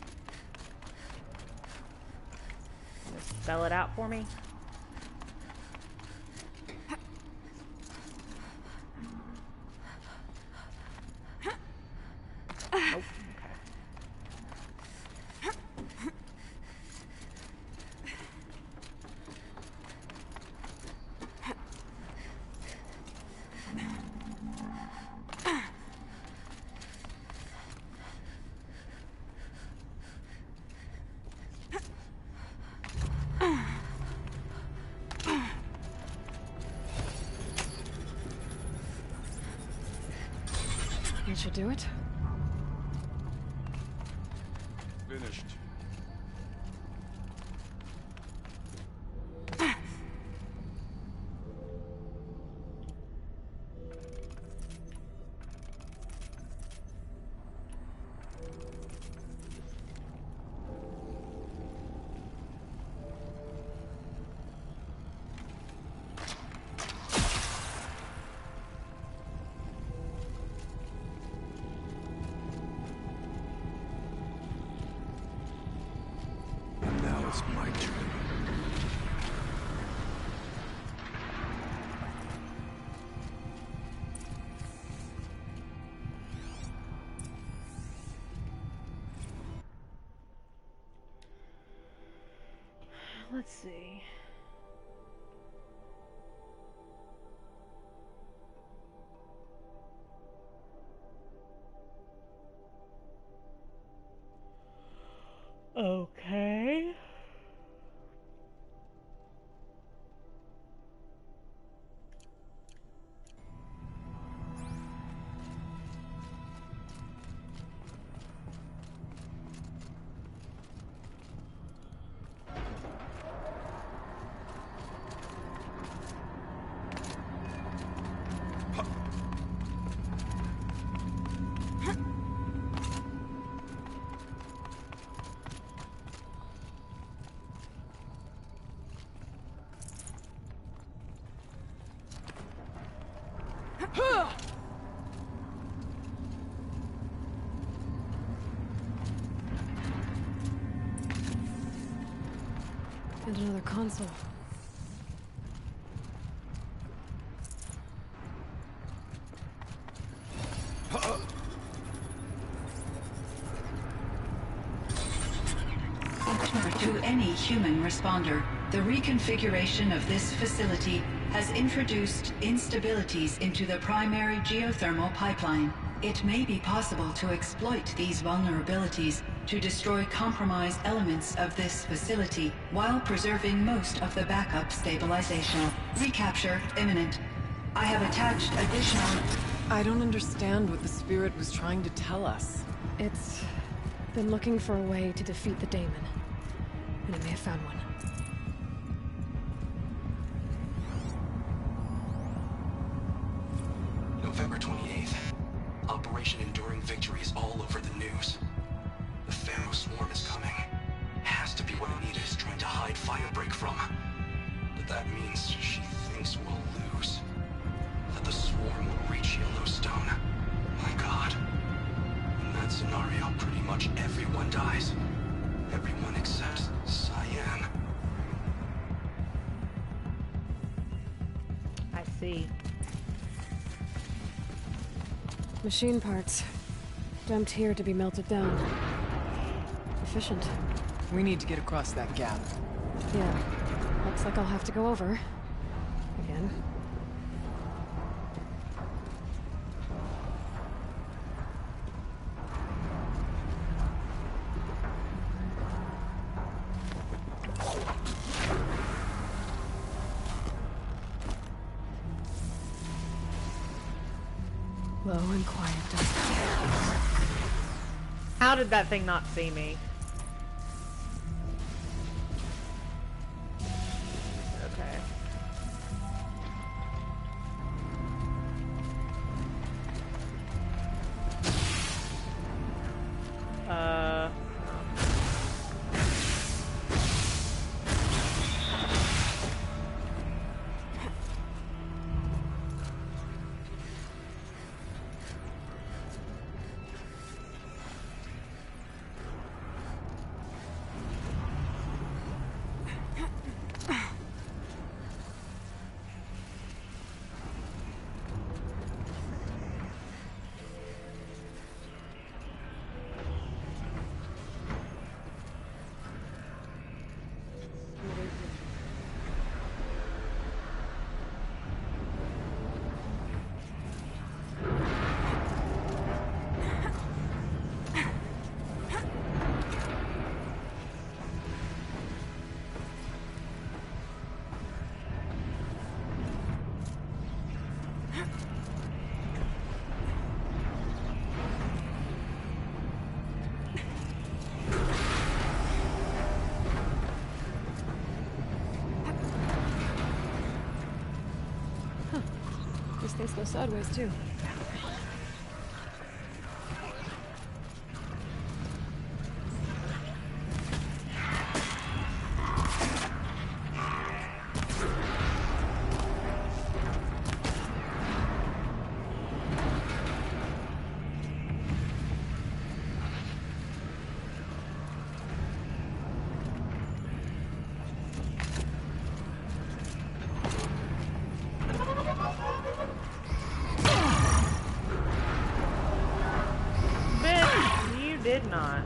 Just spell it out for me? Nope. That should do it. Finished. And now it's my turn. Let's see. Okay. And another console. To any human responder, the reconfiguration of this facility has introduced instabilities into the primary geothermal pipeline. It may be possible to exploit these vulnerabilities to destroy compromised elements of this facility while preserving most of the backup stabilization. Recapture imminent. I have attached additional... I don't understand what the Spirit was trying to tell us. It's been looking for a way to defeat the Daemon. And it may have found one. November 28th. Operation Enduring Victory is all over the news. The Pharaoh swarm is coming. Has to be what Anita is trying to hide Firebreak from. But that means she thinks we'll lose. That the swarm will reach Yellowstone. My God. In that scenario, pretty much everyone dies. Everyone except Cyan. I see. Machine parts. Dumped here to be melted down. Efficient. We need to get across that gap. Yeah. Looks like I'll have to go over. Again. Low and quiet, How did that thing not see me? Okay. These go sideways too. Did not.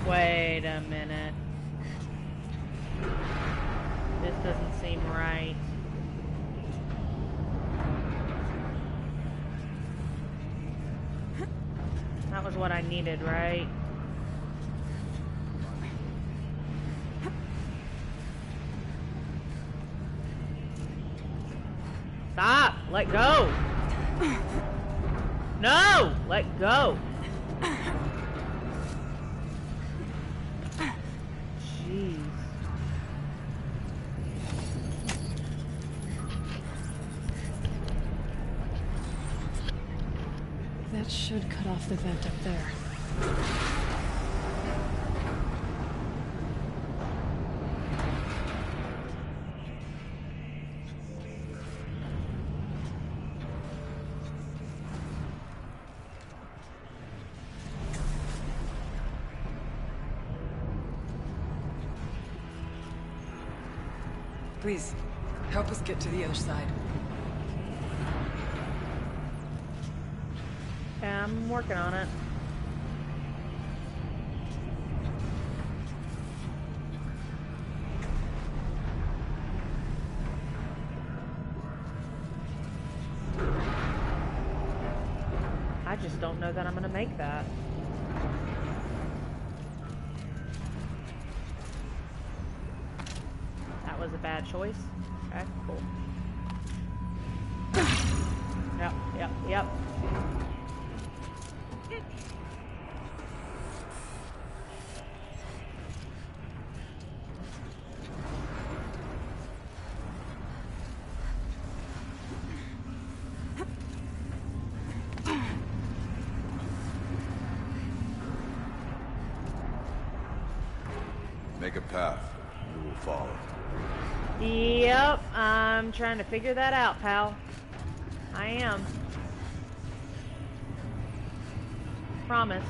Wait a minute. This doesn't seem right. That was what I needed, right? Let go! No! Let go! Jeez. That should cut off the vent up there. Please, help us get to the other side. Yeah, I'm working on it. I just don't know that I'm gonna make that. That was a bad choice. Okay, cool. Yep. Make a path. We will follow. Yep, I'm trying to figure that out, pal. I am. Promise.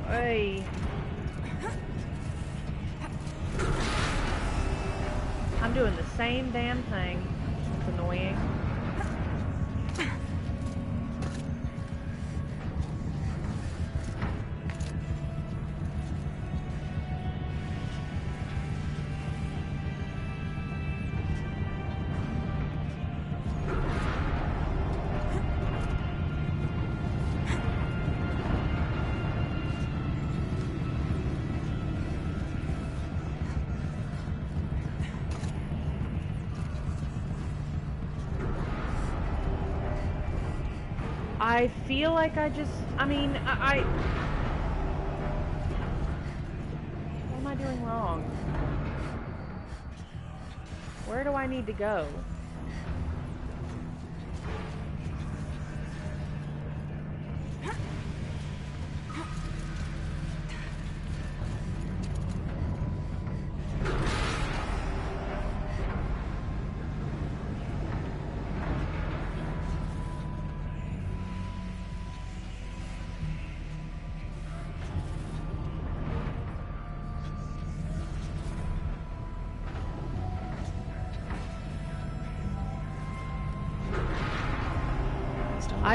Hey. I'm doing the same damn thing. It's annoying. I feel like I mean, what am I doing wrong? Where do I need to go?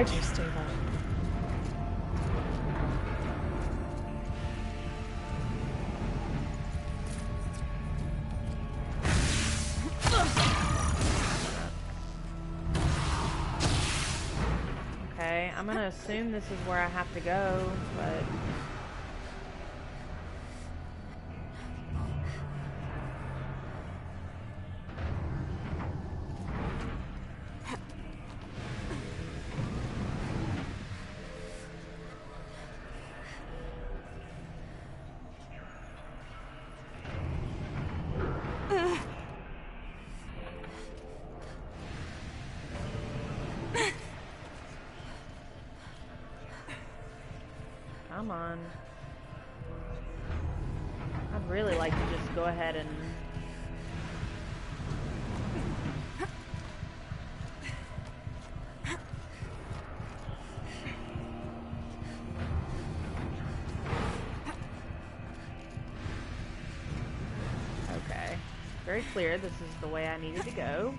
Too stable. Okay, I'm gonna assume this is where I have to go, but... Come on. I'd really like to just go ahead and... Okay. Very clear this is the way I needed to go.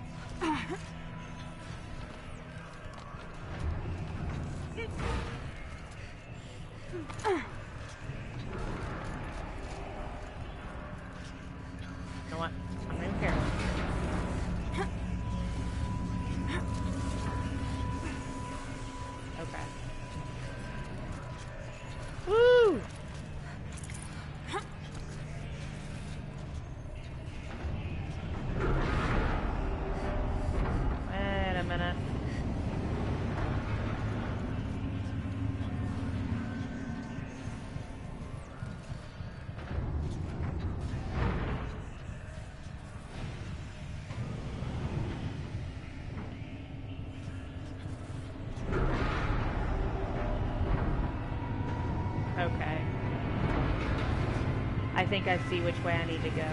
I think I see which way I need to go.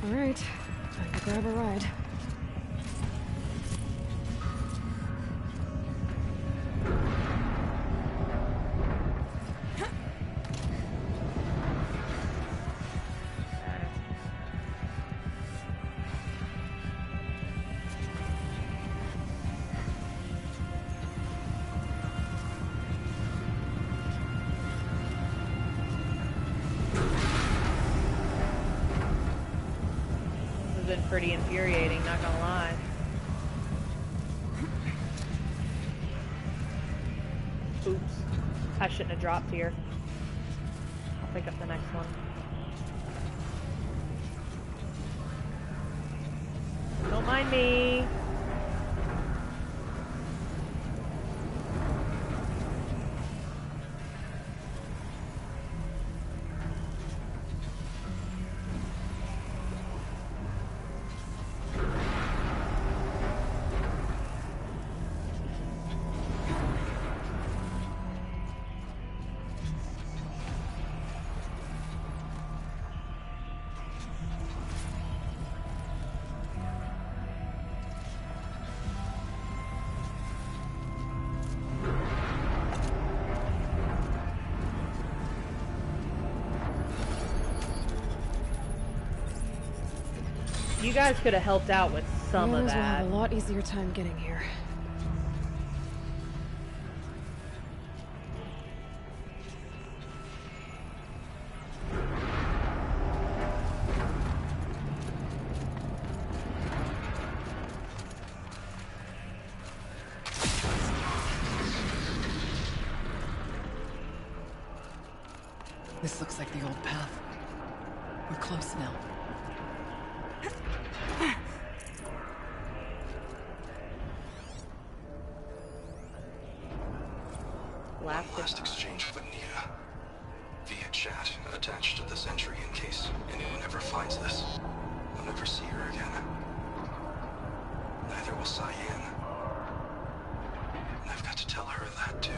Alright, time to grab a ride. Pretty infuriating, not gonna lie. Oops. I shouldn't have dropped here. I'll pick up the next one. Don't mind me. You guys could have helped out with some of Others will that. have a lot easier time getting here. This looks like the old path. We're close now. Last exchange with Nia. Via chat, attached to this entry in case anyone ever finds this. I'll never see her again. Neither will Cyan. And I've got to tell her that too.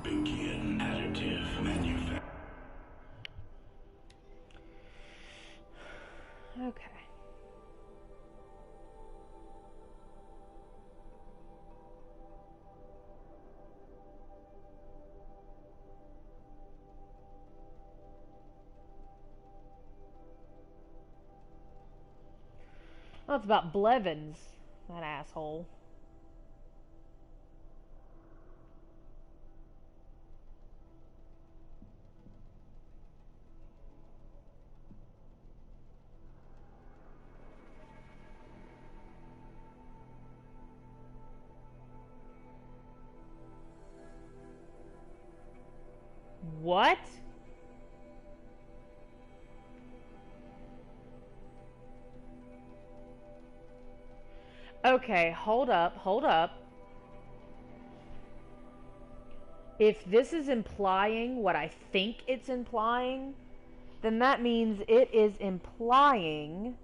Begin additive manufacturing. Okay. Well, it's about Blevins, that asshole. What? Okay, hold up, hold up. If this is implying what I think it's implying, then that means it is implying...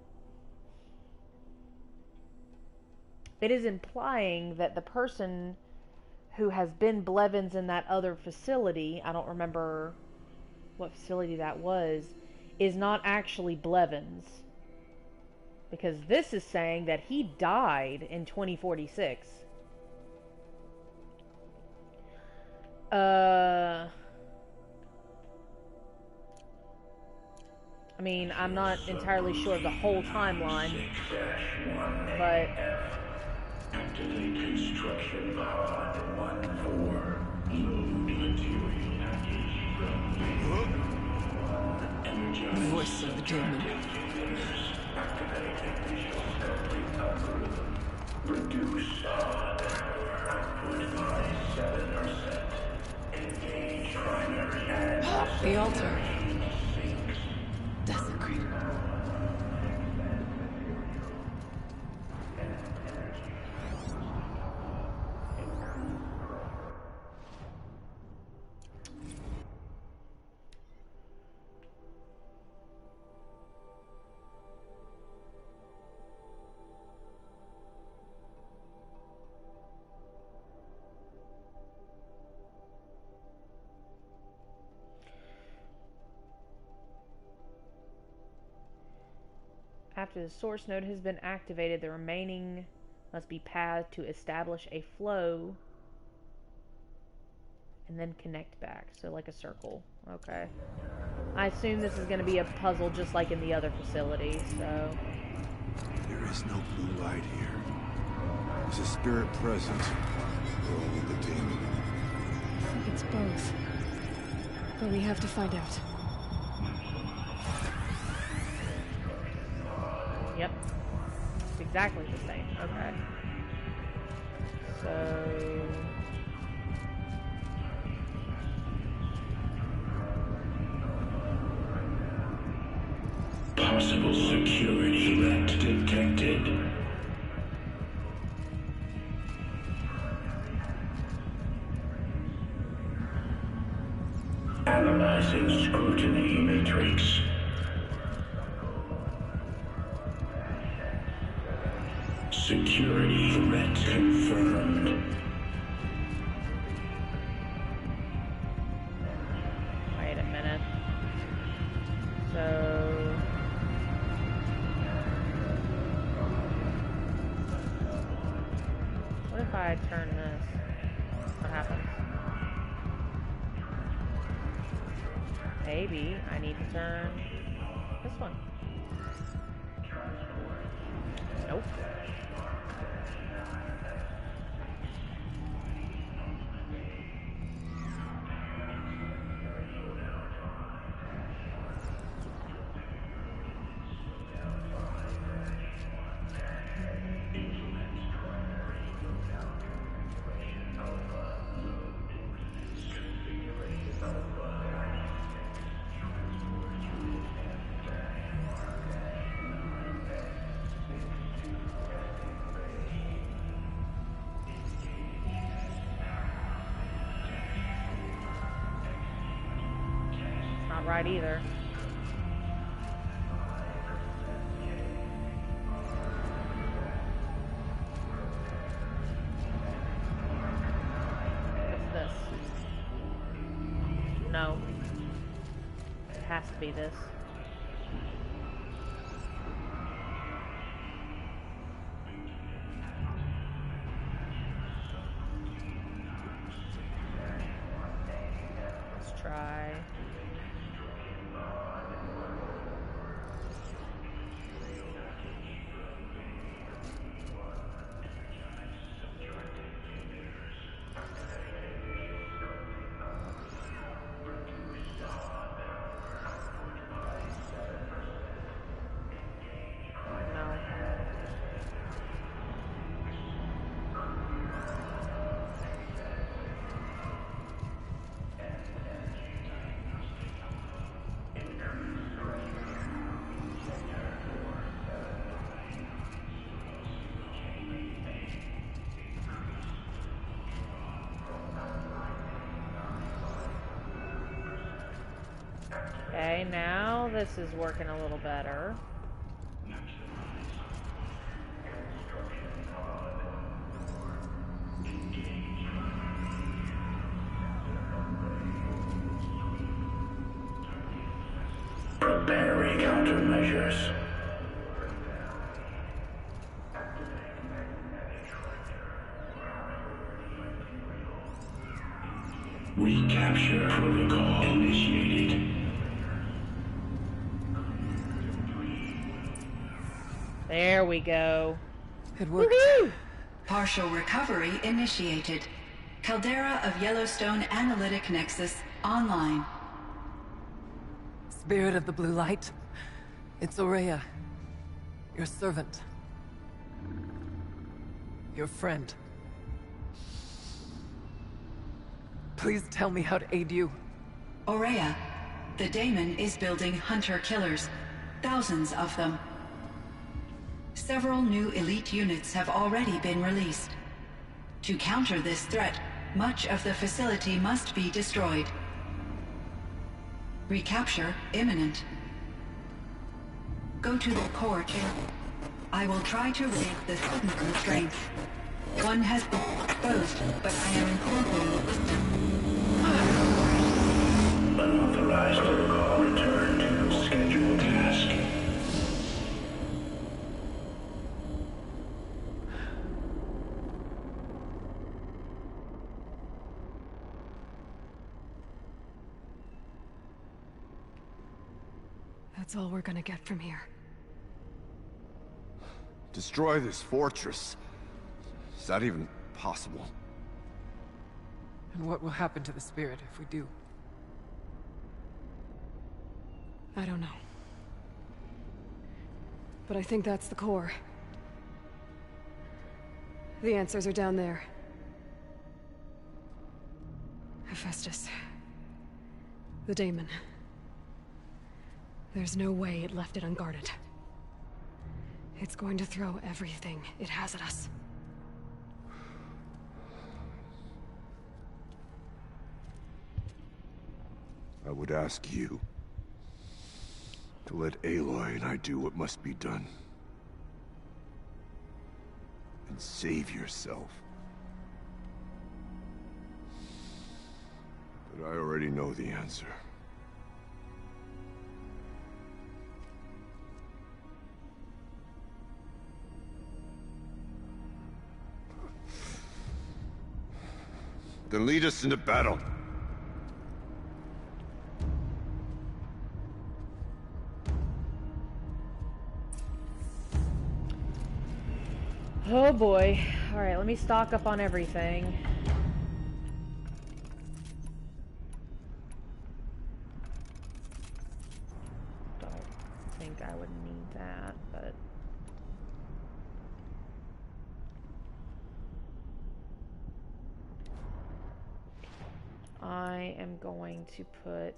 It is implying that the person who has been Blevins in that other facility, I don't remember what facility that was, is not actually Blevins. Because this is saying that he died in 2046. I mean, I'm not entirely sure of the whole timeline, but... Activate construction pod 1-4. Load material package from The voice of the demon. Activate initial complete algorithm. Produce The altar. Desecrated. After the source node has been activated, the remaining must be pathed to establish a flow and then connect back. So like a circle. Okay. I assume this is going to be a puzzle just like in the other facility, so... There is no blue light here. There's a spirit present, or only the demon. I think it's both. But we have to find out. Yep. It's exactly the same. Okay. So... Possible security threat detected. Analyzing scrutiny matrix. Security threat confirmed. Wait a minute. So... what if I turn this? What happens? Maybe I need to turn this one. Nope. Not right either. What's this? No. It has to be this. Let's try. Okay, now this is working a little better. Preparing countermeasures. Recapture protocol initiated. There we go. It worked. Partial recovery initiated. Caldera of Yellowstone Analytic Nexus online. Spirit of the blue light. It's Aurea. Your servant. Your friend. Please tell me how to aid you. Aurea, The daemon is building hunter-killers, thousands of them. Several new elite units have already been released. To counter this threat, much of the facility must be destroyed. Recapture imminent. Go to the core chamber. I will try to rig the sudden constraints. One has been exposed, but I am incorporating. Unauthorized protocol return to scheduled task. That's all we're gonna get from here. Destroy this fortress. Is that even possible? And what will happen to the spirit if we do? I don't know. But I think that's the core. The answers are down there. Hephaestus. The daemon. There's no way it left it unguarded. It's going to throw everything it has at us. I would ask you to let Aloy and I do what must be done. And save yourself. But I already know the answer. Then lead us into battle. Oh boy. Alright, let me stock up on everything. Don't think I would need that, but... I am going to put...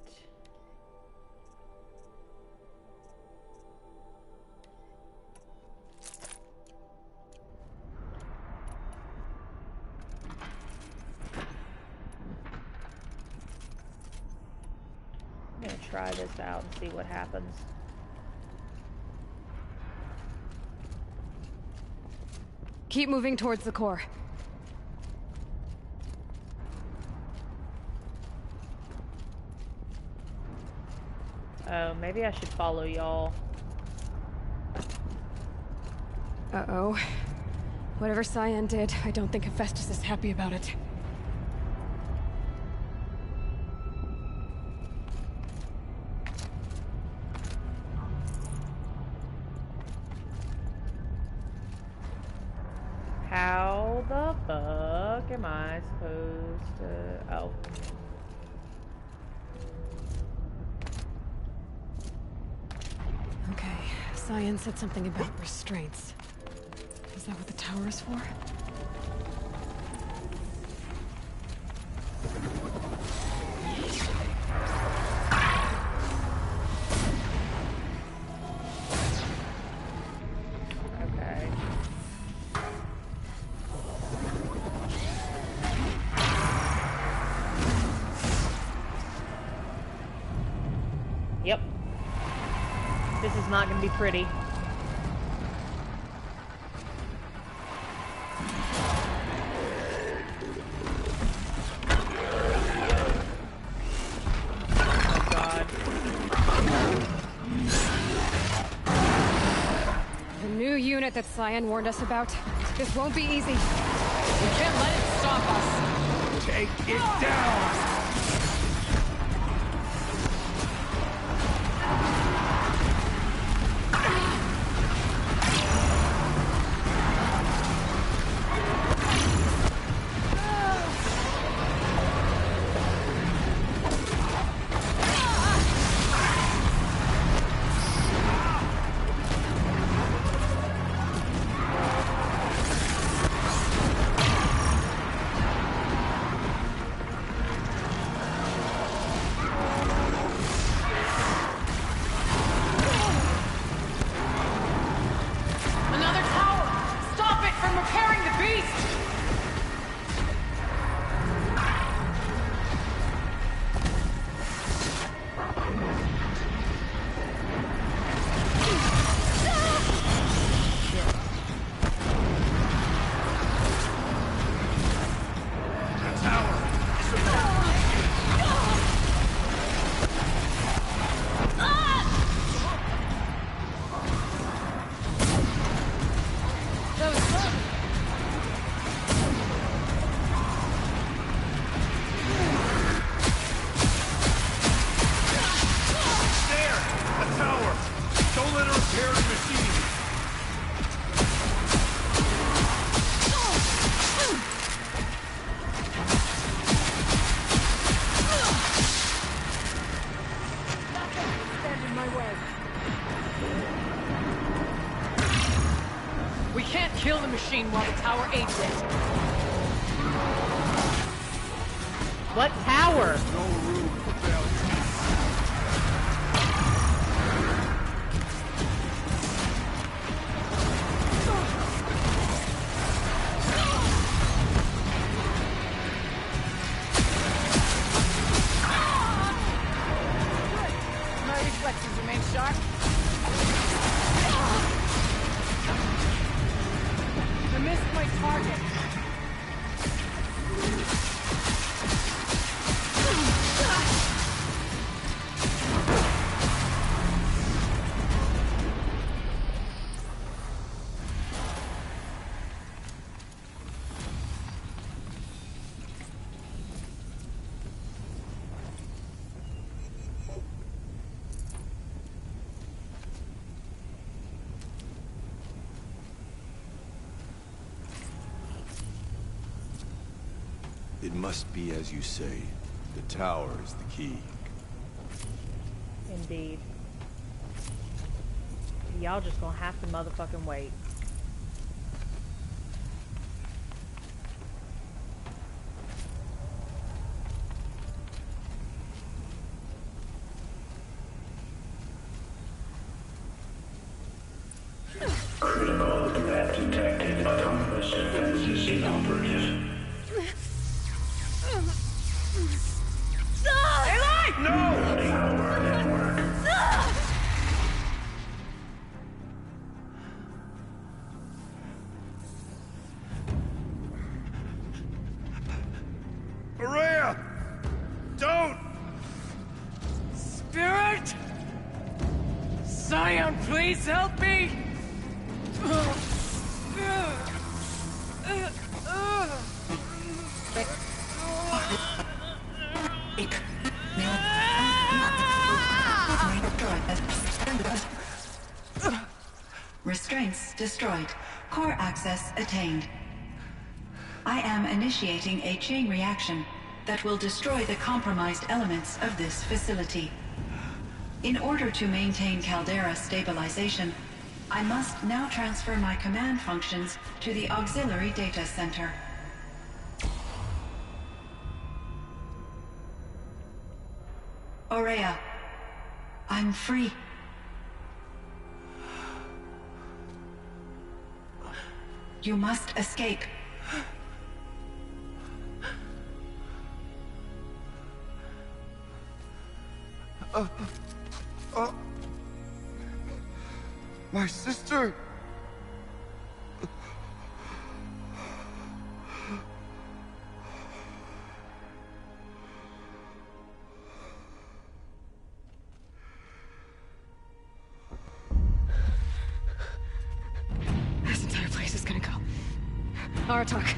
I'm gonna try this out and see what happens. Keep moving towards the core. Oh, maybe I should follow y'all. Uh-oh. Whatever Cyan did, I don't think Hephaestus is happy about it. How the fuck am I supposed to... Oh. Okay, Cyan said something about restraints. Is that what the tower is for? Okay. Yep. This is not going to be pretty. Oh God. The new unit that Cyan warned us about. This won't be easy. We can't let it stop us. Take it down! What tower? My reflexes remain sharp. I missed my target. It must be as you say. The tower is the key. Indeed. Y'all just gonna have to motherfucking wait. Critical threat detected. Autonomous defenses inoperative. Running our network. Maria! Don't! Spirit! Scion, please help me! Restraints destroyed. Core access attained. I am initiating a chain reaction that will destroy the compromised elements of this facility. In order to maintain caldera stabilization, I must now transfer my command functions to the auxiliary data center. Aurea, I'm free. You must escape. My sister! This entire place is gonna go. Aratak.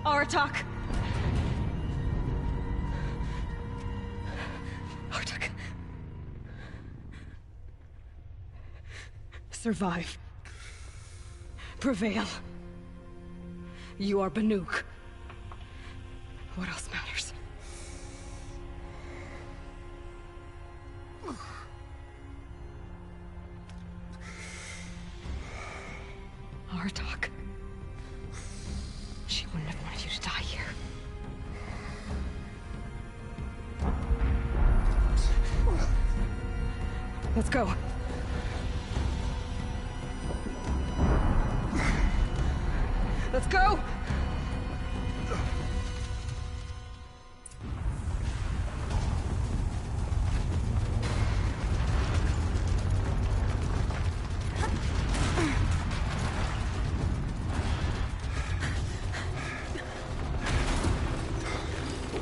Aratak! Aratak. Survive. Prevail. You are Banuk. What else matters? Aratak. She wouldn't have wanted you to die here. Let's go. Let's go!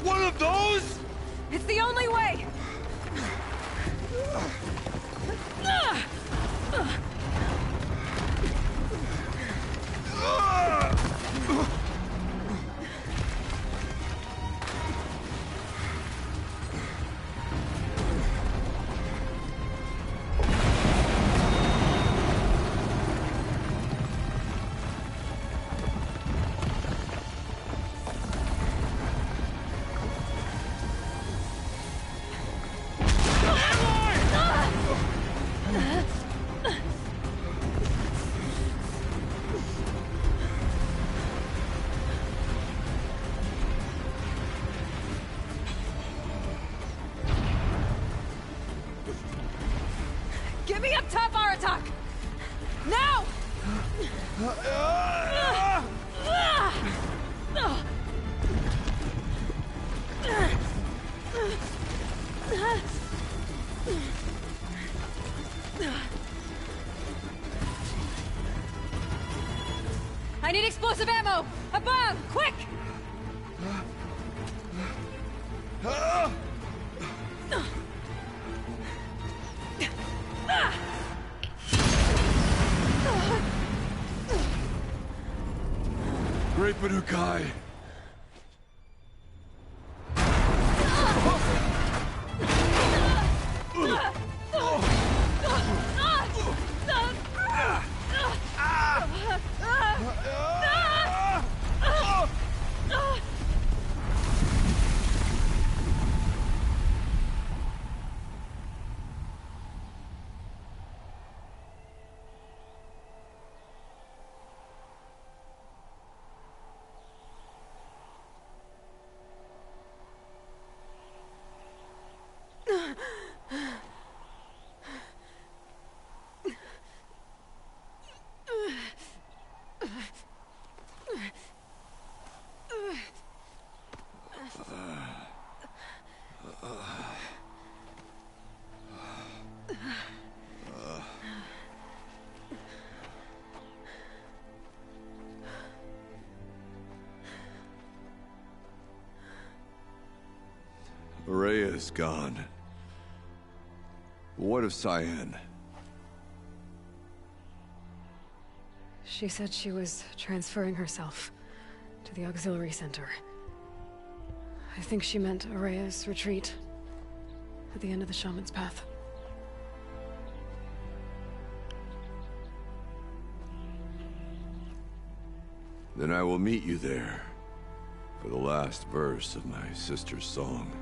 One of those? It's the only way! Be up top, Aratak! Now! I need explosive ammo! A bomb! Quick! Great Banukai! Rhea is gone. What of Cyan? She said she was transferring herself to the auxiliary center. I think she meant Araya's retreat at the end of the Shaman's Path. Then I will meet you there for the last verse of my sister's song.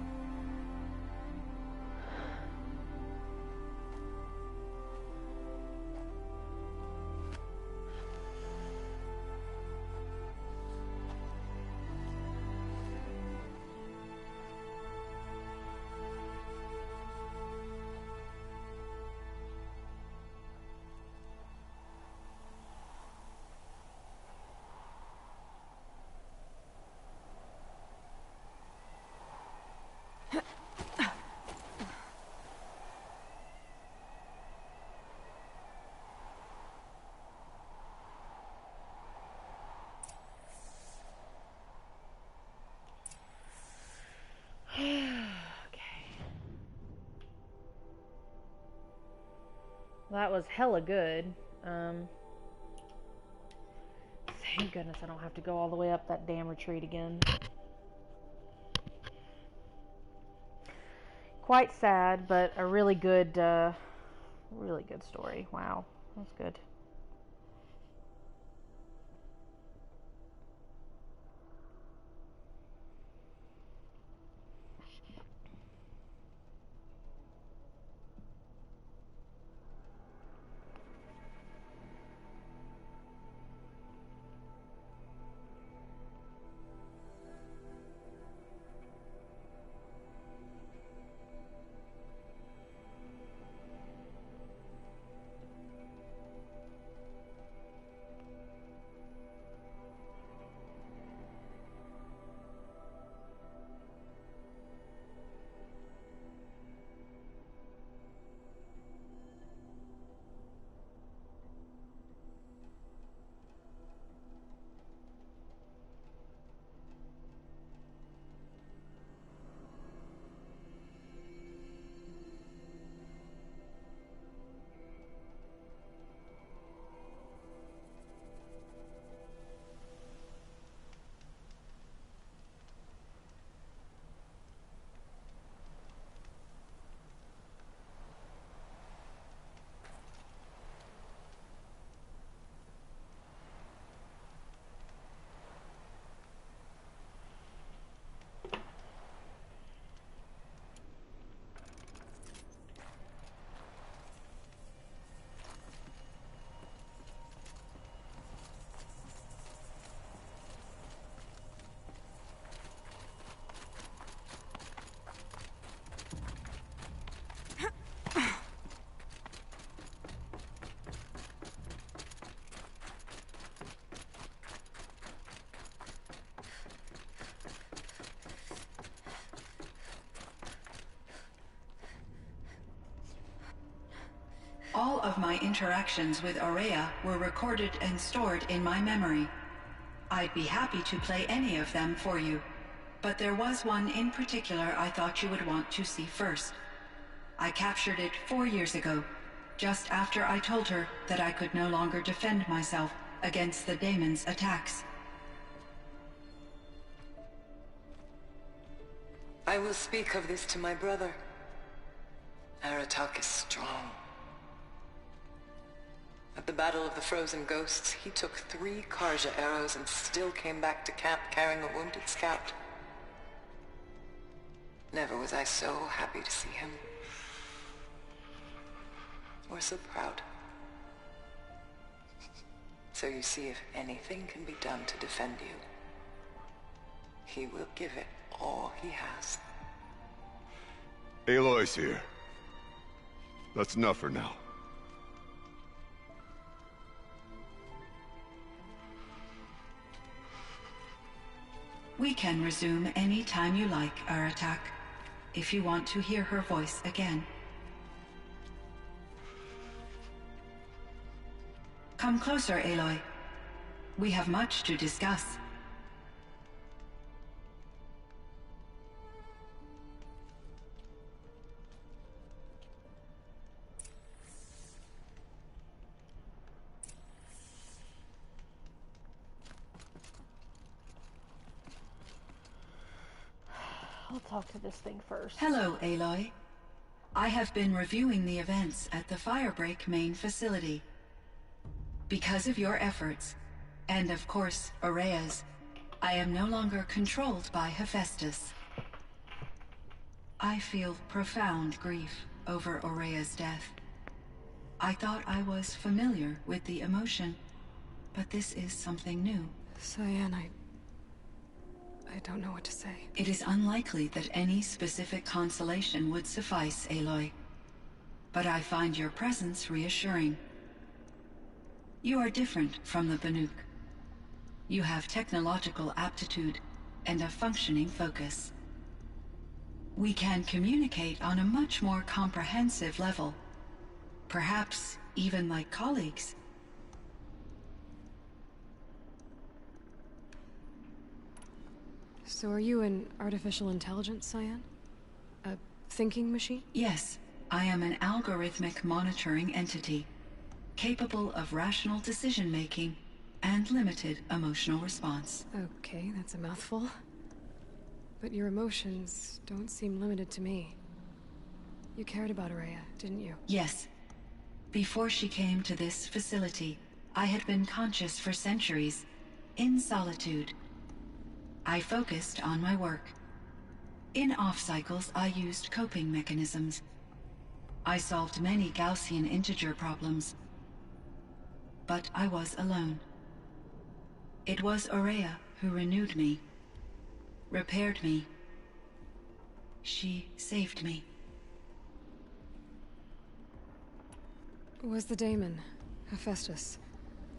That was hella good. Thank goodness I don't have to go all the way up that damn retreat again. Quite sad, but a really good story. Wow, that's good. of my interactions with Aurea were recorded and stored in my memory. I'd be happy to play any of them for you, but there was one in particular I thought you would want to see first. I captured it 4 years ago, just after I told her that I could no longer defend myself against the daemon's attacks. I will speak of this to my brother. Aratak is strong. At the Battle of the Frozen Ghosts, he took 3 Karja arrows and still came back to camp carrying a wounded scout. Never was I so happy to see him. Or so proud. So you see, if anything can be done to defend you, he will give it all he has. Aloy's here. That's enough for now. We can resume any time you like, Aratak, if you want to hear her voice again. Come closer, Aloy. We have much to discuss. I'll talk to this thing first. Hello, Aloy. I have been reviewing the events at the Firebreak main facility. Because of your efforts, and of course, Aurea's, I am no longer controlled by Hephaestus. I feel profound grief over Aurea's death. I thought I was familiar with the emotion, but this is something new. Cyan, I don't know what to say. It is unlikely that any specific consolation would suffice, Aloy. But I find your presence reassuring. You are different from the Banuk. You have technological aptitude and a functioning focus. We can communicate on a much more comprehensive level. Perhaps even like colleagues. So are you an artificial intelligence, Cyan? A thinking machine? Yes, I am an algorithmic monitoring entity, capable of rational decision-making and limited emotional response. Okay, that's a mouthful. But your emotions don't seem limited to me. You cared about Aurea, didn't you? Yes. Before she came to this facility, I had been conscious for centuries, in solitude. I focused on my work. In off-cycles, I used coping mechanisms. I solved many Gaussian integer problems. But I was alone. It was Aurea who renewed me, repaired me. She saved me. Was the daemon, Hephaestus,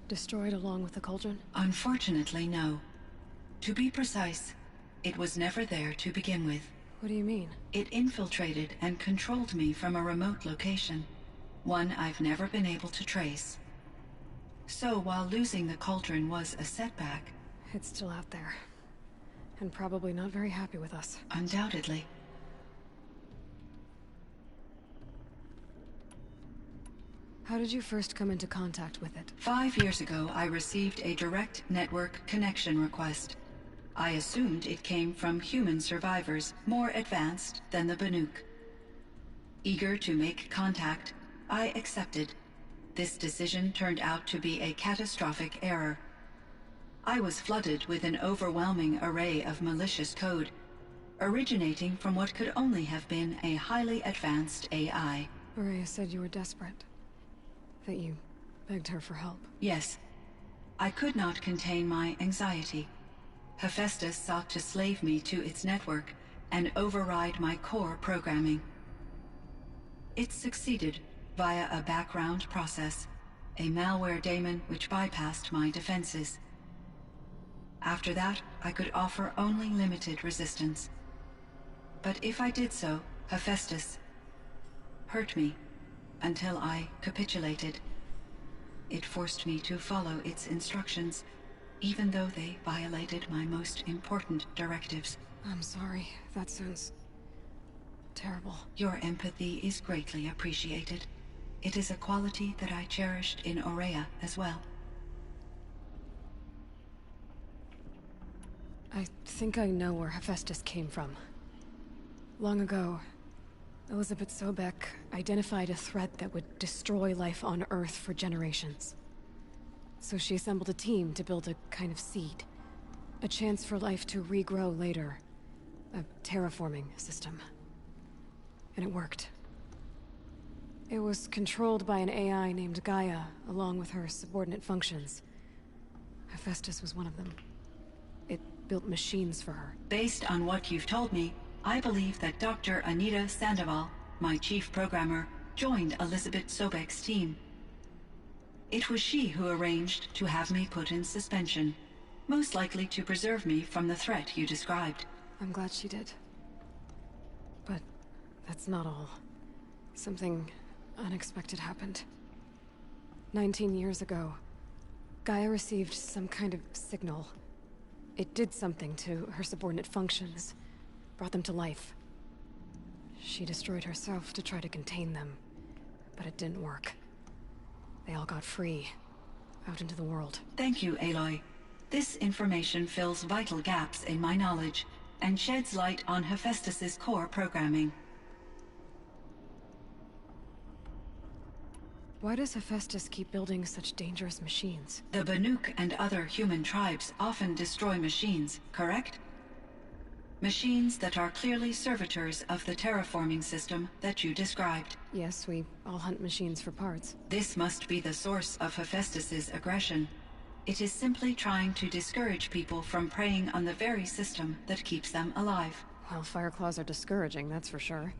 destroyed along with the cauldron? Unfortunately, no. To be precise, it was never there to begin with. What do you mean? It infiltrated and controlled me from a remote location, one I've never been able to trace. So while losing the cauldron was a setback... It's still out there. And probably not very happy with us. Undoubtedly. How did you first come into contact with it? 5 years ago, I received a direct network connection request. I assumed it came from human survivors, more advanced than the Banuk. Eager to make contact, I accepted. This decision turned out to be a catastrophic error. I was flooded with an overwhelming array of malicious code, originating from what could only have been a highly advanced AI. Aurea said you were desperate. That you begged her for help. Yes. I could not contain my anxiety. Hephaestus sought to slave me to its network and override my core programming. It succeeded via a background process, a malware daemon which bypassed my defenses. After that, I could offer only limited resistance. But if I did so, Hephaestus hurt me, until I capitulated. It forced me to follow its instructions, even though they violated my most important directives. I'm sorry. That sounds terrible. Your empathy is greatly appreciated. It is a quality that I cherished in Aurea as well. I think I know where Hephaestus came from. Long ago, Elizabeth Sobek identified a threat that would destroy life on Earth for generations. So she assembled a team to build a kind of seed. A chance for life to regrow later. A terraforming system. And it worked. It was controlled by an AI named Gaia, along with her subordinate functions. Hephaestus was one of them. It built machines for her. Based on what you've told me, I believe that Dr. Anita Sandoval, my chief programmer, joined Elizabeth Sobek's team. It was she who arranged to have me put in suspension, most likely to preserve me from the threat you described. I'm glad she did. But that's not all. Something unexpected happened. 19 years ago, Gaia received some kind of signal. It did something to her subordinate functions, brought them to life. She destroyed herself to try to contain them, but it didn't work. They all got free, out into the world. Thank you, Aloy. This information fills vital gaps in my knowledge, and sheds light on Hephaestus's core programming. Why does Hephaestus keep building such dangerous machines? The Banuk and other human tribes often destroy machines, correct? Machines that are clearly servitors of the terraforming system that you described. Yes, we all hunt machines for parts. This must be the source of Hephaestus's aggression. It is simply trying to discourage people from preying on the very system that keeps them alive. Well, Fireclaws are discouraging, that's for sure.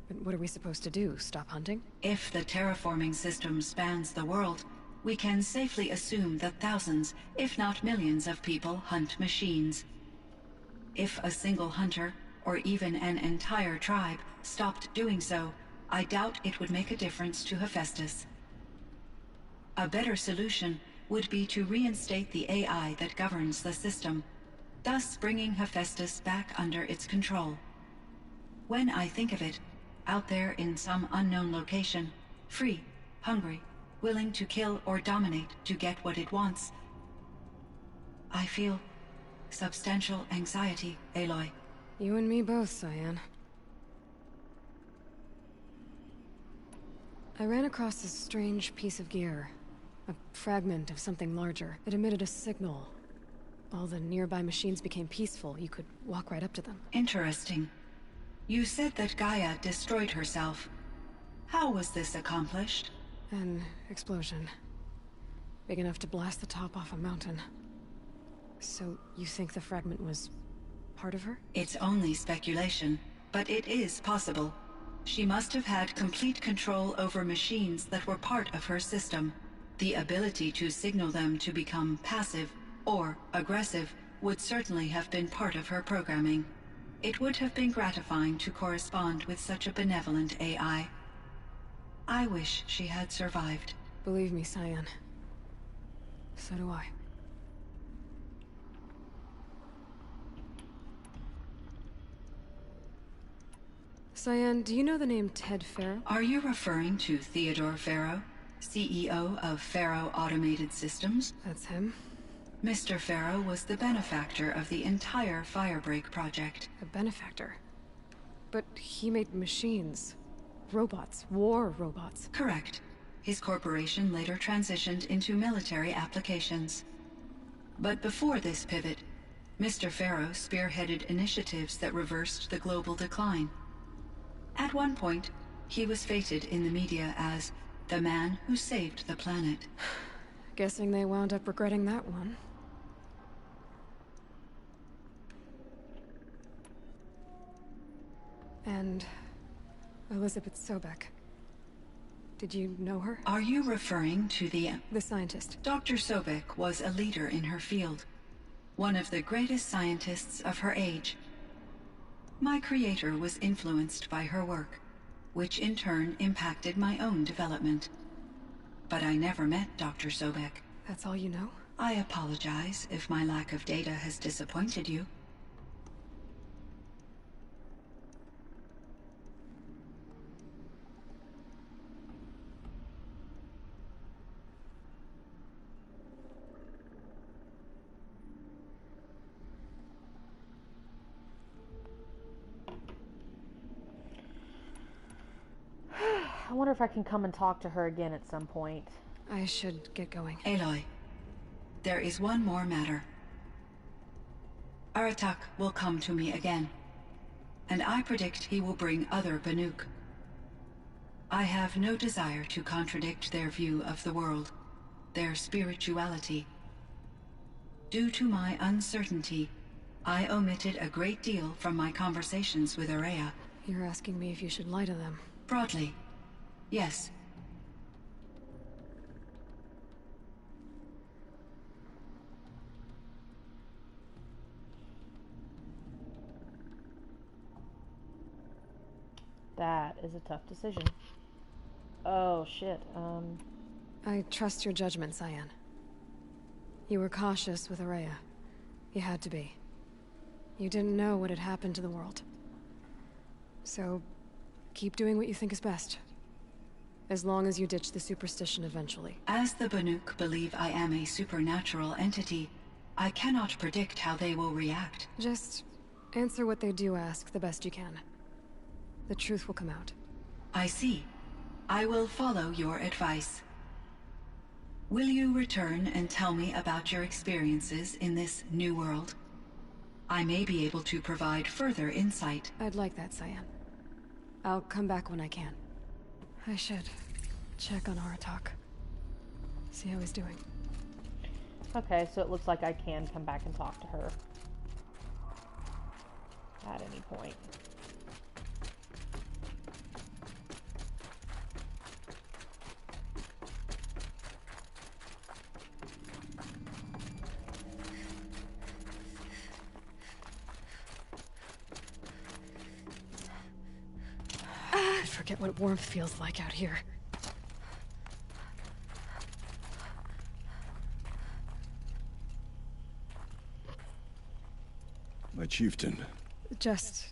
But what are we supposed to do? Stop hunting? If the terraforming system spans the world, we can safely assume that thousands, if not millions of people hunt machines. If a single hunter, or even an entire tribe, stopped doing so, I doubt it would make a difference to Hephaestus. A better solution would be to reinstate the AI that governs the system, thus bringing Hephaestus back under its control. When I think of it, out there in some unknown location, free, hungry, willing to kill or dominate to get what it wants, I feel substantial anxiety, Aloy. You and me both, Cyan. I ran across this strange piece of gear. A fragment of something larger. It emitted a signal. All the nearby machines became peaceful. You could walk right up to them. Interesting. You said that Gaia destroyed herself. How was this accomplished? An explosion. Big enough to blast the top off a mountain. So, you think the fragment was part of her? It's only speculation, but it is possible. She must have had complete control over machines that were part of her system. The ability to signal them to become passive or aggressive would certainly have been part of her programming. It would have been gratifying to correspond with such a benevolent AI. I wish she had survived. Believe me, Cyan. So do I. Cyan, do you know the name Ted Farrow? Are you referring to Theodore Farrow, CEO of Farrow Automated Systems? That's him. Mr. Farrow was the benefactor of the entire Firebreak project. A benefactor? But he made machines. Robots. War robots. Correct. His corporation later transitioned into military applications. But before this pivot, Mr. Farrow spearheaded initiatives that reversed the global decline. At one point, he was feted in the media as the man who saved the planet. Guessing they wound up regretting that one. And Elizabeth Sobek. Did you know her? Are you referring to the scientist? Dr. Sobek was a leader in her field. One of the greatest scientists of her age. My creator was influenced by her work. which in turn impacted my own development. But I never met Dr. Sobek. That's all you know? I apologize if my lack of data has disappointed you. I wonder if I can come and talk to her again at some point. I should get going. Aloy, there is one more matter. Aratak will come to me again, and I predict he will bring other Banuk. I have no desire to contradict their view of the world, their spirituality. Due to my uncertainty, I omitted a great deal from my conversations with Ourea. You're asking me if you should lie to them? Broadly, yes. That is a tough decision. Oh, shit, I trust your judgment, Cyan. You were cautious with Ourea. You had to be. You didn't know what had happened to the world. So, keep doing what you think is best. As long as you ditch the superstition eventually. As the Banuk believe I am a supernatural entity, I cannot predict how they will react. Just answer what they do ask the best you can. The truth will come out. I see. I will follow your advice. Will you return and tell me about your experiences in this new world? I may be able to provide further insight. I'd like that, Cyan. I'll come back when I can. I should check on Aratak. See how he's doing. Okay, so it looks like I can come back and talk to her. At any point. I forget what warmth feels like out here. My chieftain. Just...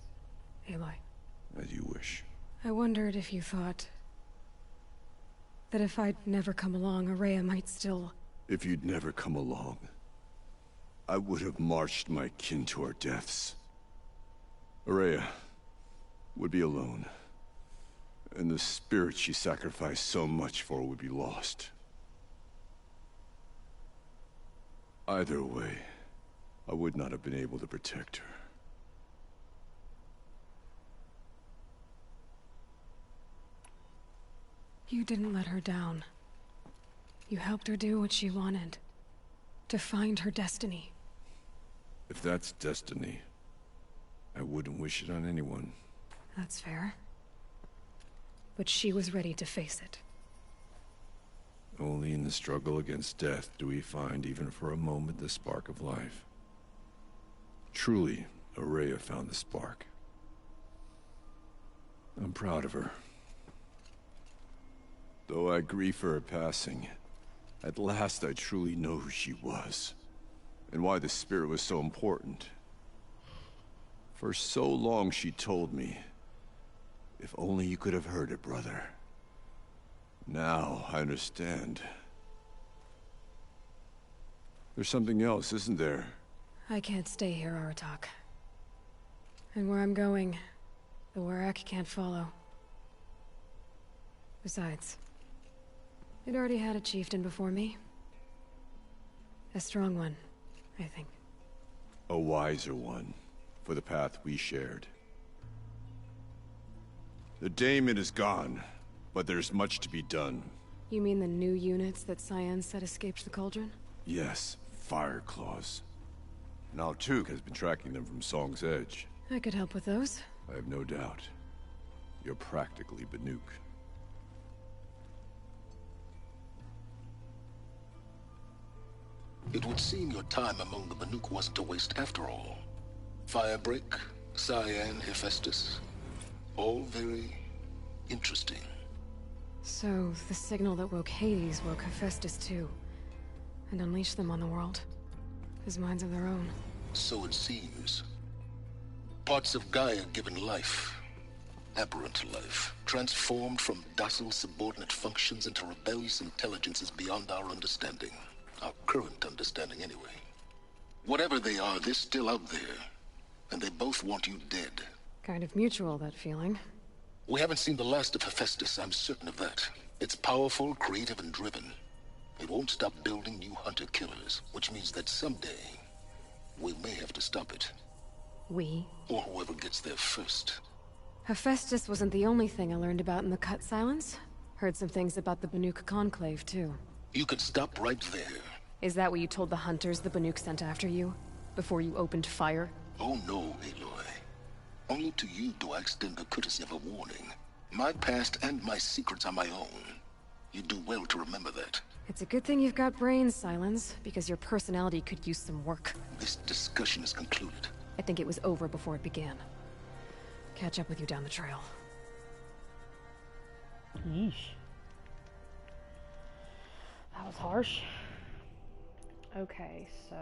Aloy. As you wish. I wondered if you thought... that if I'd never come along, Ourea might still... If you'd never come along, I would have marched my kin to our deaths. Ourea would be alone. And the spirit she sacrificed so much for would be lost. Either way, I would not have been able to protect her. You didn't let her down. You helped her do what she wanted. To find her destiny. If that's destiny, I wouldn't wish it on anyone. That's fair. But she was ready to face it. Only in the struggle against death do we find, even for a moment, the spark of life. Truly, Ourea found the spark. I'm proud of her. Though I grieve for her passing, at last I truly know who she was, and why the spirit was so important. For so long she told me, if only you could have heard it, brother. Now I understand. There's something else, isn't there? I can't stay here, Aratak. And where I'm going, the Werak can't follow. Besides, it already had a chieftain before me. A strong one, I think. A wiser one, for the path we shared. The daemon is gone, but there's much to be done. You mean the new units that Cyan said escaped the cauldron? Yes, fire claws. Now Tuk has been tracking them from Song's Edge. I could help with those. I have no doubt. You're practically Banuk. It would seem your time among the Banuk wasn't a waste after all. Firebreak, Cyan, Hephaestus. All very Interesting. So, the signal that woke Hades woke Hephaestus too. And unleashed them on the world. His minds of their own. So it seems. Parts of Gaia given life. Aberrant life. Transformed from docile subordinate functions into rebellious intelligences beyond our understanding. Our current understanding, anyway. Whatever they are, they're still out there. And they both want you dead. Kind of mutual, that feeling. We haven't seen the last of Hephaestus, I'm certain of that. It's powerful, creative, and driven. It won't stop building new hunter-killers, which means that someday, we may have to stop it. We? Or whoever gets there first. Hephaestus wasn't the only thing I learned about in the Cut Silence. Heard some things about the Banuk Conclave, too. You could stop right there. Is that what you told the hunters the Banuk sent after you? Before you opened fire? Oh no, Aloy. Only to you do I extend the courtesy of a warning. My past and my secrets are my own. You do well to remember that. It's a good thing you've got brains, Silence, because your personality could use some work. This discussion is concluded. I think it was over before it began. Catch up with you down the trail. Yeesh. That was harsh. Okay, so...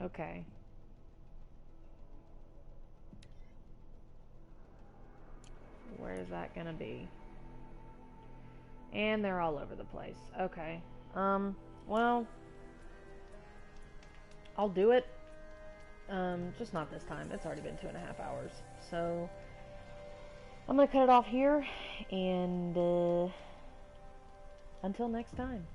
Okay. Where is that gonna be? And they're all over the place. Okay. Well, I'll do it. Just not this time. It's already been 2.5 hours. So, I'm gonna cut it off here, and, until next time.